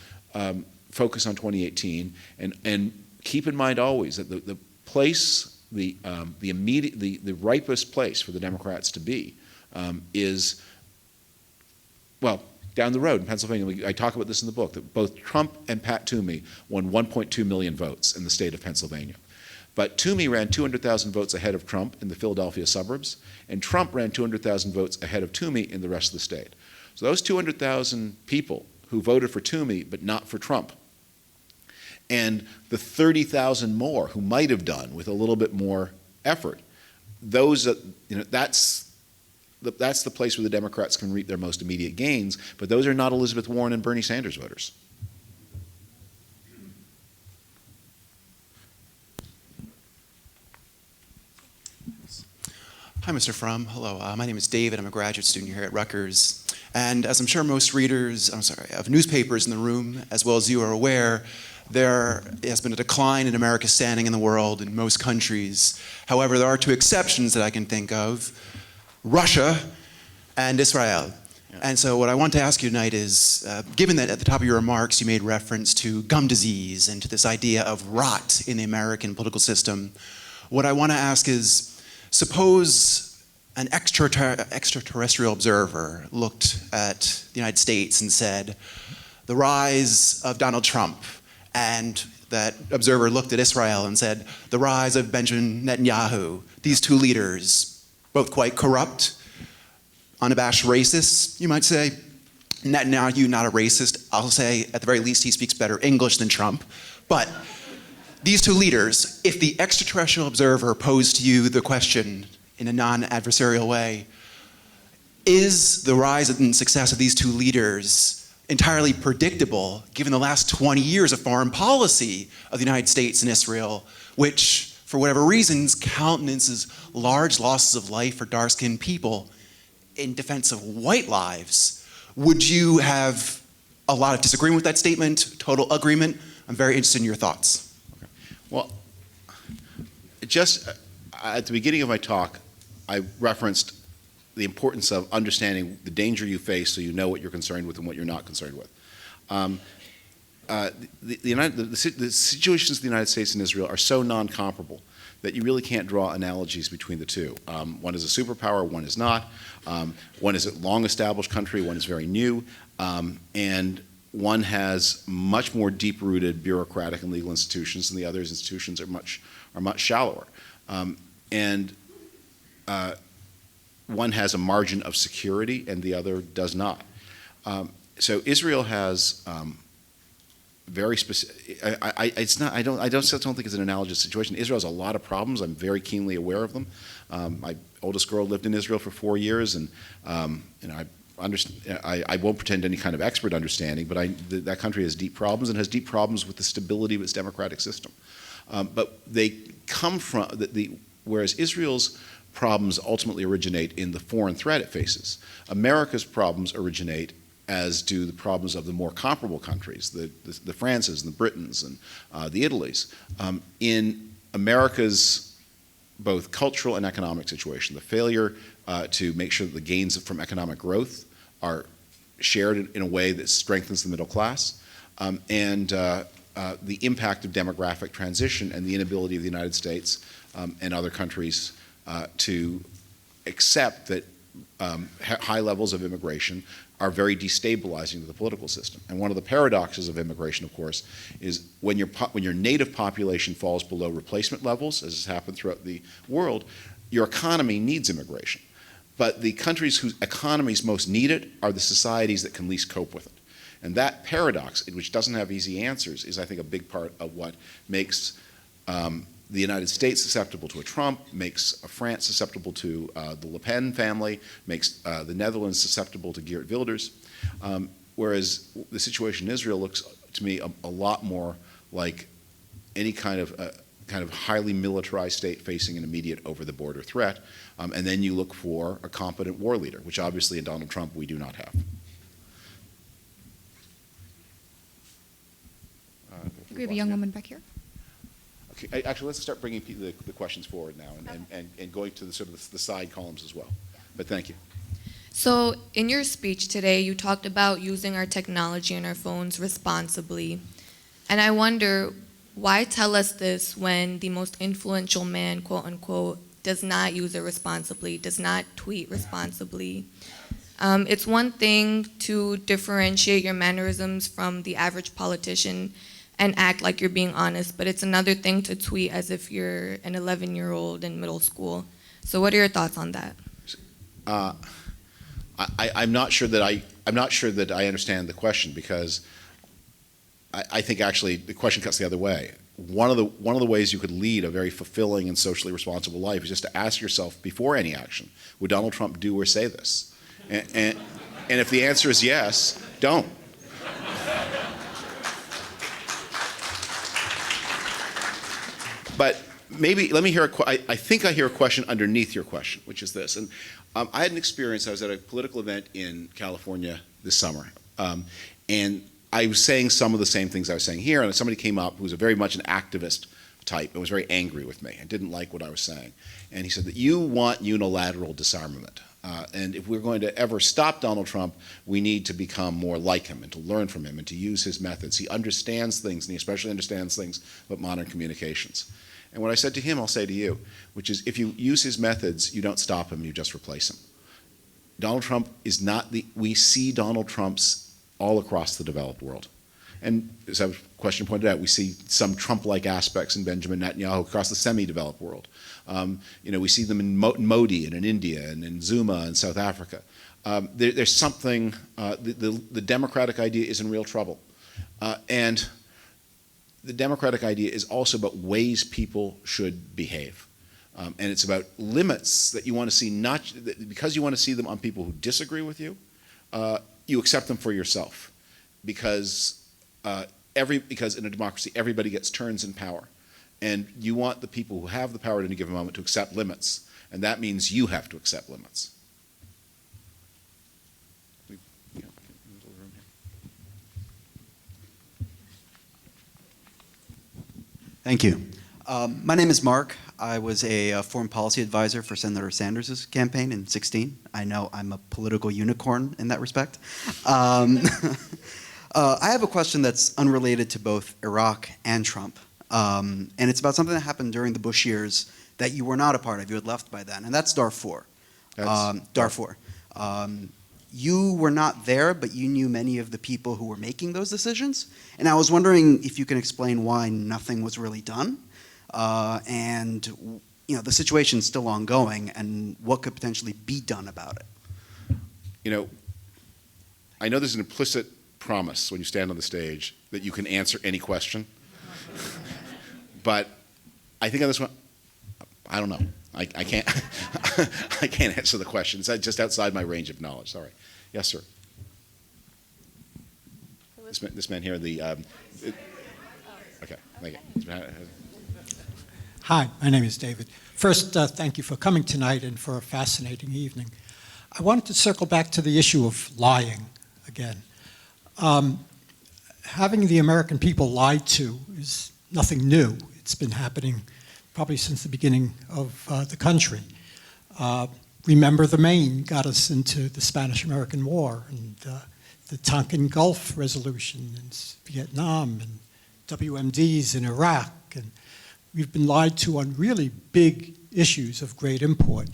focus on 2018, and keep in mind always that the place, the ripest place for the Democrats to be is, well, down the road in Pennsylvania. I talk about this in the book, that both Trump and Pat Toomey won 1.2 million votes in the state of Pennsylvania. But Toomey ran 200,000 votes ahead of Trump in the Philadelphia suburbs, and Trump ran 200,000 votes ahead of Toomey in the rest of the state. So those 200,000 people who voted for Toomey but not for Trump, and the 30,000 more who might have done with a little bit more effort, those, that's the place where the Democrats can reap their most immediate gains, but those are not Elizabeth Warren and Bernie Sanders voters. Hi, Mr. Frum. Hello. My name is David. I'm a graduate student here at Rutgers. And as I'm sure most readers, of newspapers in the room, as well as you, are aware, there has been a decline in America's standing in the world in most countries. However, there are two exceptions that I can think of: Russia and Israel. Yeah. And so what I want to ask you tonight is, given that at the top of your remarks you made reference to gum disease and to this idea of rot in the American political system, what I want to ask is, suppose an extraterrestrial observer looked at the United States and said, the rise of Donald Trump, and that observer looked at Israel and said, the rise of Benjamin Netanyahu, these two leaders, both quite corrupt, unabashed racists, you might say. Netanyahu, not a racist. I'll say, at the very least, he speaks better English than Trump. But these two leaders, if the extraterrestrial observer posed to you the question in a non-adversarial way, is the rise and success of these two leaders entirely predictable given the last 20 years of foreign policy of the United States and Israel, which, for whatever reasons, countenances large losses of life for dark-skinned people in defense of white lives? Would you have a lot of disagreement with that statement, total agreement? I'm very interested in your thoughts. Okay. Well, just at the beginning of my talk, I referenced the importance of understanding the danger you face so you know what you're concerned with and what you're not concerned with. The situations in the United States and Israel are so non-comparable that you really can't draw analogies between the two. One is a superpower, one is not. One is a long-established country, one is very new, and one has much more deep-rooted bureaucratic and legal institutions, and the other's institutions are much shallower. One has a margin of security, and the other does not. So Israel has very specific. It's not. I don't think it's an analogous situation. Israel has a lot of problems. I'm very keenly aware of them. My oldest girl lived in Israel for 4 years, and I understand. I won't pretend any kind of expert understanding, but that country has deep problems and has deep problems with the stability of its democratic system. But they come from whereas Israel's problems ultimately originate in the foreign threat it faces. America's problems originate, as do the problems of the more comparable countries, the Frances and the Britons and the Italys, in America's both cultural and economic situation. The failure to make sure that the gains from economic growth are shared in a way that strengthens the middle class, and the impact of demographic transition and the inability of the United States and other countries to accept that high levels of immigration are very destabilizing to the political system. And one of the paradoxes of immigration, of course, is when your native population falls below replacement levels, as has happened throughout the world, your economy needs immigration. But the countries whose economies most need it are the societies that can least cope with it. And that paradox, which doesn't have easy answers, is, I think, a big part of what makes the United States susceptible to a Trump, makes France susceptible to the Le Pen family, makes the Netherlands susceptible to Geert Wilders, whereas the situation in Israel looks to me a lot more like any kind of highly militarized state facing an immediate over-the-border threat, and then you look for a competent war leader, which obviously in Donald Trump we do not have. We have a young woman back here. Okay, actually, let's start bringing the questions forward now and going to the sort of the side columns as well. But thank you. So in your speech today, you talked about using our technology and our phones responsibly. And I wonder, why tell us this when the most influential man, quote unquote, does not use it responsibly, does not tweet responsibly? It's one thing to differentiate your mannerisms from the average politician and act like you're being honest, but it's another thing to tweet as if you're an 11-year-old in middle school. So what are your thoughts on that? I'm not sure that I understand the question, because I think actually the question cuts the other way. One of the ways you could lead a very fulfilling and socially responsible life is just to ask yourself before any action, would Donald Trump do or say this? And if the answer is yes, don't. But maybe, let me hear I think I hear a question underneath your question, which is this. And I had an experience, I was at a political event in California this summer, and I was saying some of the same things I was saying here, and somebody came up who was very much an activist type and was very angry with me and didn't like what I was saying. And he said that you want unilateral disarmament. And if we're going to ever stop Donald Trump, we need to become more like him and to learn from him and to use his methods. He understands things, and he especially understands things about modern communications. And what I said to him, I'll say to you, which is if you use his methods, you don't stop him, you just replace him. Donald Trump is not we see Donald Trumps all across the developed world. And as a question pointed out, we see some Trump-like aspects in Benjamin Netanyahu across the semi-developed world. We see them in Modi and in India and in Zuma in South Africa. There's something, the democratic idea is in real trouble. And the democratic idea is also about ways people should behave. And it's about limits that you want to see, because you want to see them on people who disagree with you, you accept them for yourself. Because in a democracy, everybody gets turns in power. And you want the people who have the power at any given moment to accept limits. And that means you have to accept limits. Thank you. My name is Mark. I was a foreign policy advisor for Senator Sanders' campaign in 2016. I know I'm a political unicorn in that respect. I have a question that's unrelated to both Iraq and Trump. And it's about something that happened during the Bush years that you were not a part of. You had left by then, and that's Darfur. Darfur. You were not there, but you knew many of the people who were making those decisions. And I was wondering if you can explain why nothing was really done, and the situation's still ongoing, and what could potentially be done about it. I know there's an implicit promise when you stand on the stage that you can answer any question. But I think on this one, I don't know. I can't. I can't answer the question. It's just outside my range of knowledge. Sorry. Yes, sir. This man here. Okay. Thank you. Hi, my name is David. First, thank you for coming tonight and for a fascinating evening. I wanted to circle back to the issue of lying again. Having the American people lied to is nothing new. It's been happening probably since the beginning of the country. Remember the Maine got us into the Spanish-American War, and the Tonkin Gulf resolution in Vietnam and WMDs in Iraq. And we've been lied to on really big issues of great import.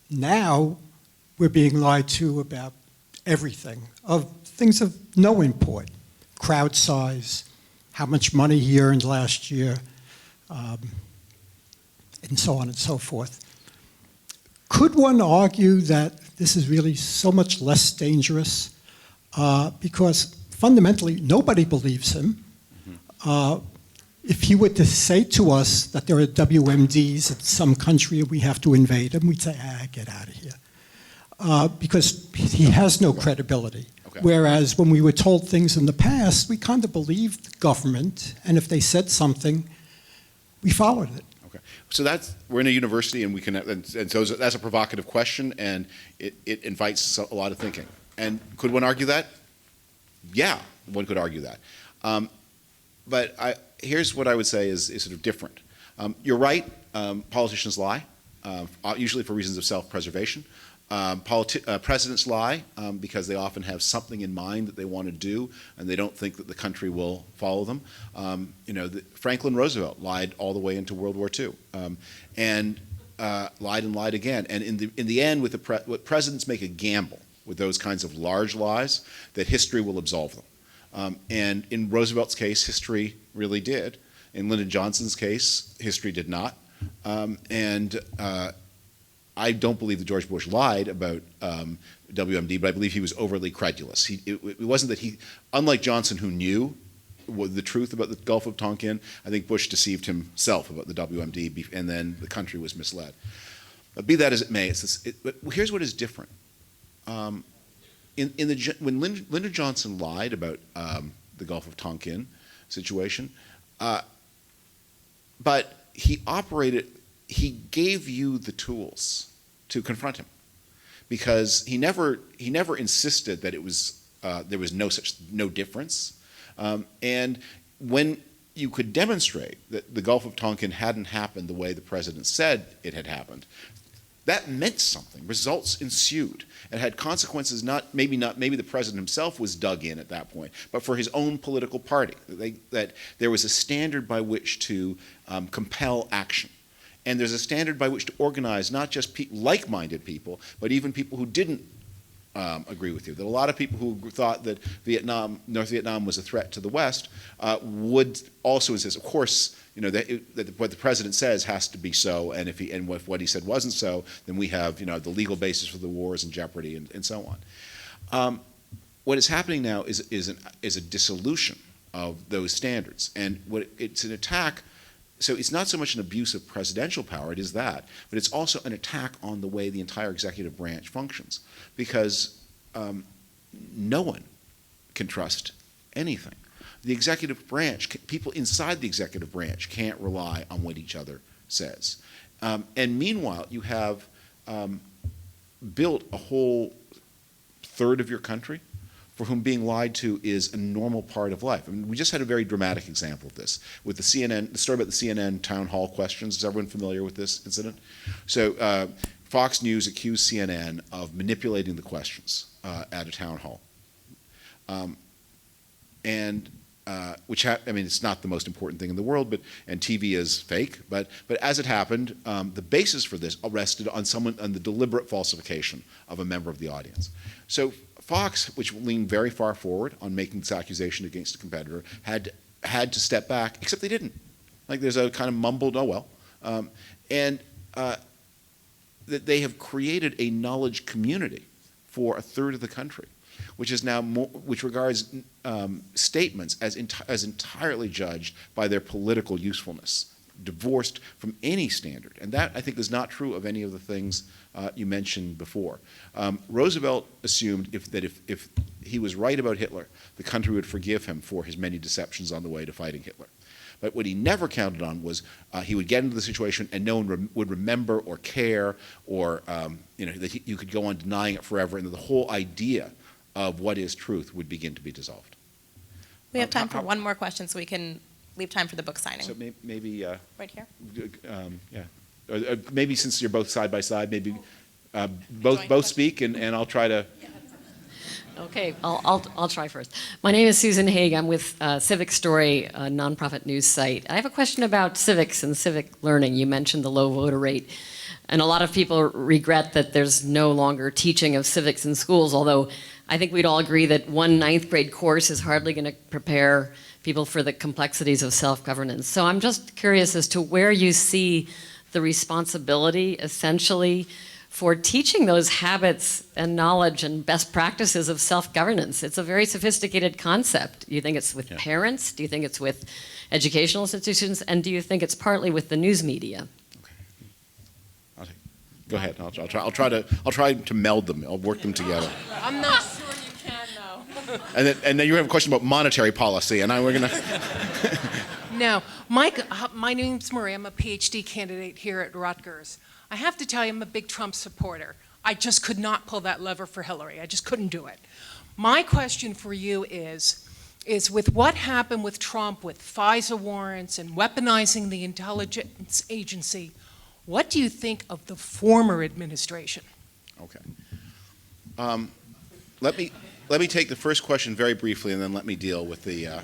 Now we're being lied to about everything, of things of no import, crowd size, how much money he earned last year, and so on and so forth. Could one argue that this is really so much less dangerous because fundamentally nobody believes him? If he were to say to us that there are WMDs in some country and we have to invade them, we'd say, get out of here. Because he has no credibility. Okay. Whereas when we were told things in the past, we kind of believed the government, and if they said something, we followed it. Okay, so we're in a university, and we can, and so that's a provocative question, and it invites a lot of thinking. And could one argue that? Yeah, one could argue that. But here's what I would say is sort of different. You're right. Politicians lie, usually for reasons of self-preservation. Presidents lie because they often have something in mind that they want to do, and they don't think that the country will follow them. Franklin Roosevelt lied all the way into World War II, and lied again. And in the end, what presidents make a gamble with those kinds of large lies that history will absolve them. And in Roosevelt's case, history really did. In Lyndon Johnson's case, history did not. I don't believe that George Bush lied about WMD, but I believe he was overly credulous. It wasn't that he, unlike Johnson, who knew the truth about the Gulf of Tonkin, I think Bush deceived himself about the WMD, and then the country was misled. But be that as it may, but here's what is different. When Lyndon Johnson lied about the Gulf of Tonkin situation, but he gave you the tools to confront him, because he never insisted that there was no difference, and when you could demonstrate that the Gulf of Tonkin hadn't happened the way the president said it had happened, that meant something. Results ensued. It had consequences. Maybe the president himself was dug in at that point, but for his own political party, that there was a standard by which to compel action. And there's a standard by which to organize not just like-minded people, but even people who didn't agree with you. That a lot of people who thought that North Vietnam was a threat to the West would also insist, of course, that what the president says has to be so, and if what he said wasn't so, then we have the legal basis for the wars and jeopardy and so on. What is happening now is a dissolution of those standards, and it's an attack. So it's not so much an abuse of presidential power, it is that, but it's also an attack on the way the entire executive branch functions, because no one can trust anything. The executive branch, people inside the executive branch can't rely on what each other says. And meanwhile, you have built a whole third of your country for whom being lied to is a normal part of life. I mean, we just had a very dramatic example of this with the story about the CNN town hall questions. Is everyone familiar with this incident? So Fox News accused CNN of manipulating the questions at a town hall. It's not the most important thing in the world, and TV is fake, but as it happened, the basis for this rested on the deliberate falsification of a member of the audience. So Fox, which leaned very far forward on making this accusation against a competitor, had to step back, except they didn't. Like there's a kind of mumbled, oh well. That they have created a knowledge community for a third of the country, which is now which regards statements as entirely judged by their political usefulness, divorced from any standard. And that, I think, is not true of any of the things you mentioned before. Roosevelt assumed if he was right about Hitler, the country would forgive him for his many deceptions on the way to fighting Hitler. But what he never counted on was he would get into the situation and no one would remember or care, or that you could go on denying it forever, and the whole idea of what is truth would begin to be dissolved. We have time for one more question, so we can leave time for the book signing. So maybe right here. Yeah, maybe since you're both side by side, maybe both speak, and I'll try to. Okay, I'll try first. My name is Susan Haig. I'm with Civic Story, a nonprofit news site. I have a question about civics and civic learning. You mentioned the low voter rate, and a lot of people regret that there's no longer teaching of civics in schools, although I think we'd all agree that one ninth grade course is hardly going to prepare people for the complexities of self-governance. So I'm just curious as to where you see the responsibility, essentially, for teaching those habits and knowledge and best practices of self-governance. It's a very sophisticated concept. Do you think it's with parents? Do you think it's with educational institutions? And do you think it's partly with the news media? Go ahead. I'll try to meld them. I'll work them together. I'm not sure you can, though. And then you have a question about monetary policy, and we're gonna. No, my name's Marie. I'm a PhD candidate here at Rutgers. I have to tell you, I'm a big Trump supporter. I just could not pull that lever for Hillary. I just couldn't do it. My question for you is with what happened with Trump, with FISA warrants and weaponizing the intelligence agency, what do you think of the former administration? Okay. Let me take the first question very briefly, and then let me deal with the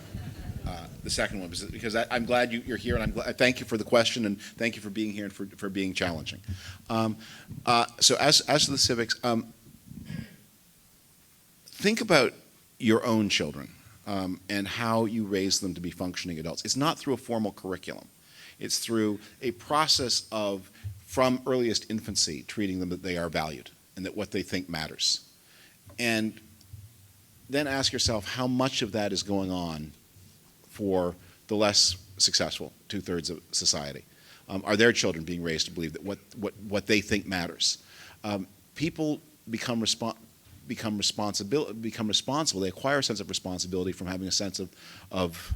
second one, because I'm glad you're here, and I thank you for the question, and thank you for being here and for being challenging. So as to the civics, think about your own children and how you raise them to be functioning adults. It's not through a formal curriculum. It's through a process of, from earliest infancy, treating them that they are valued and that what they think matters. And then ask yourself how much of that is going on for the less successful two-thirds of society. Are their children being raised to believe that what they think matters? People become responsible. They acquire a sense of responsibility from having a sense of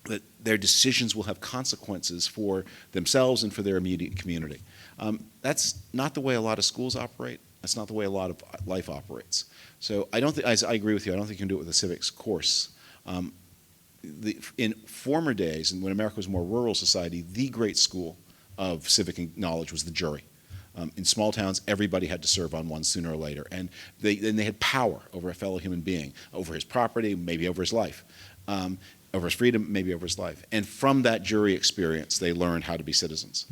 that their decisions will have consequences for themselves and for their immediate community. That's not the way a lot of schools operate. That's not the way a lot of life operates. So I don't think, I agree with you, I don't think you can do it with a civics course. In former days, and when America was a more rural society, the great school of civic knowledge was the jury. In small towns, everybody had to serve on one sooner or later, and they had power over a fellow human being, over his property, maybe over his life, over his freedom, maybe over his life. And from that jury experience, they learned how to be citizens.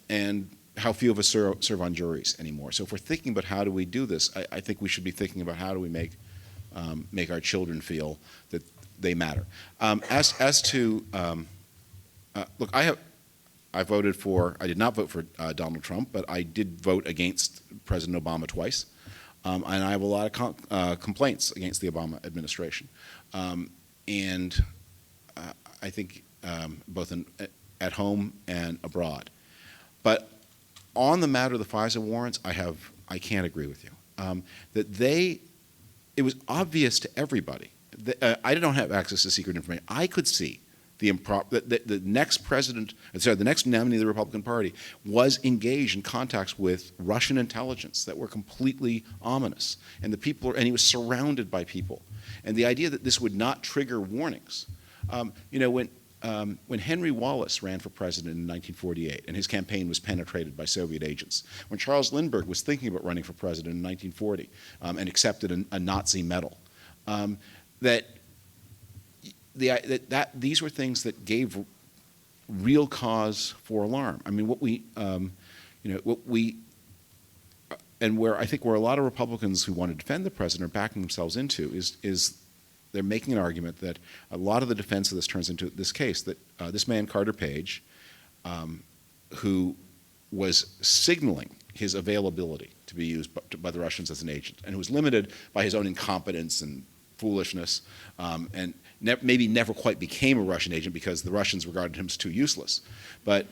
And how few of us serve on juries anymore. So if we're thinking about how do we do this, I think we should be thinking about how do we make our children feel that they matter. As to look, I did not vote for Donald Trump, but I did vote against President Obama twice, and I have a lot of complaints against the Obama administration, and I think both at home and abroad. But on the matter of the FISA warrants, I can't agree with you. It was obvious to everybody. I don't have access to secret information. I could see the next president, the next nominee of the Republican Party was engaged in contacts with Russian intelligence that were completely ominous, and he was surrounded by people. And the idea that this would not trigger warnings, when Henry Wallace ran for president in 1948 and his campaign was penetrated by Soviet agents, when Charles Lindbergh was thinking about running for president in 1940 and accepted a Nazi medal, these were things that gave real cause for alarm. I mean, where I think where a lot of Republicans who want to defend the president are backing themselves into is they're making an argument that a lot of the defense of this turns into this case that this man, Carter Page, who was signaling his availability to be used by the Russians as an agent, and who was limited by his own incompetence and foolishness, and maybe never quite became a Russian agent because the Russians regarded him as too useless. But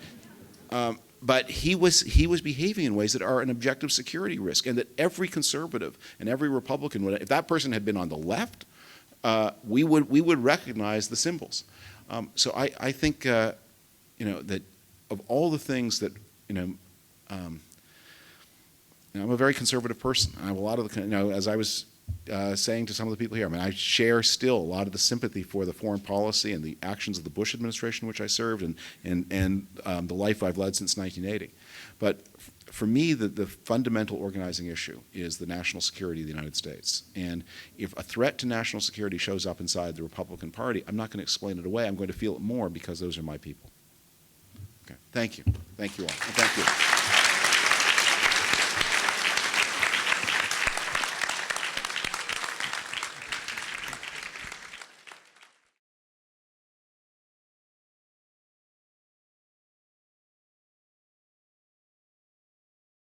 he was behaving in ways that are an objective security risk, and that every conservative and every Republican would, if that person had been on the left, we would recognize the symbols. So I think that of all the things that I'm a very conservative person. I have a lot of as I was saying to some of the people here, I mean, I share still a lot of the sympathy for the foreign policy and the actions of the Bush administration, which I served, and the life I've led since 1980. But for me, the fundamental organizing issue is the national security of the United States. And if a threat to national security shows up inside the Republican Party, I'm not going to explain it away. I'm going to feel it more because those are my people. Okay. Thank you. Thank you all. And thank you.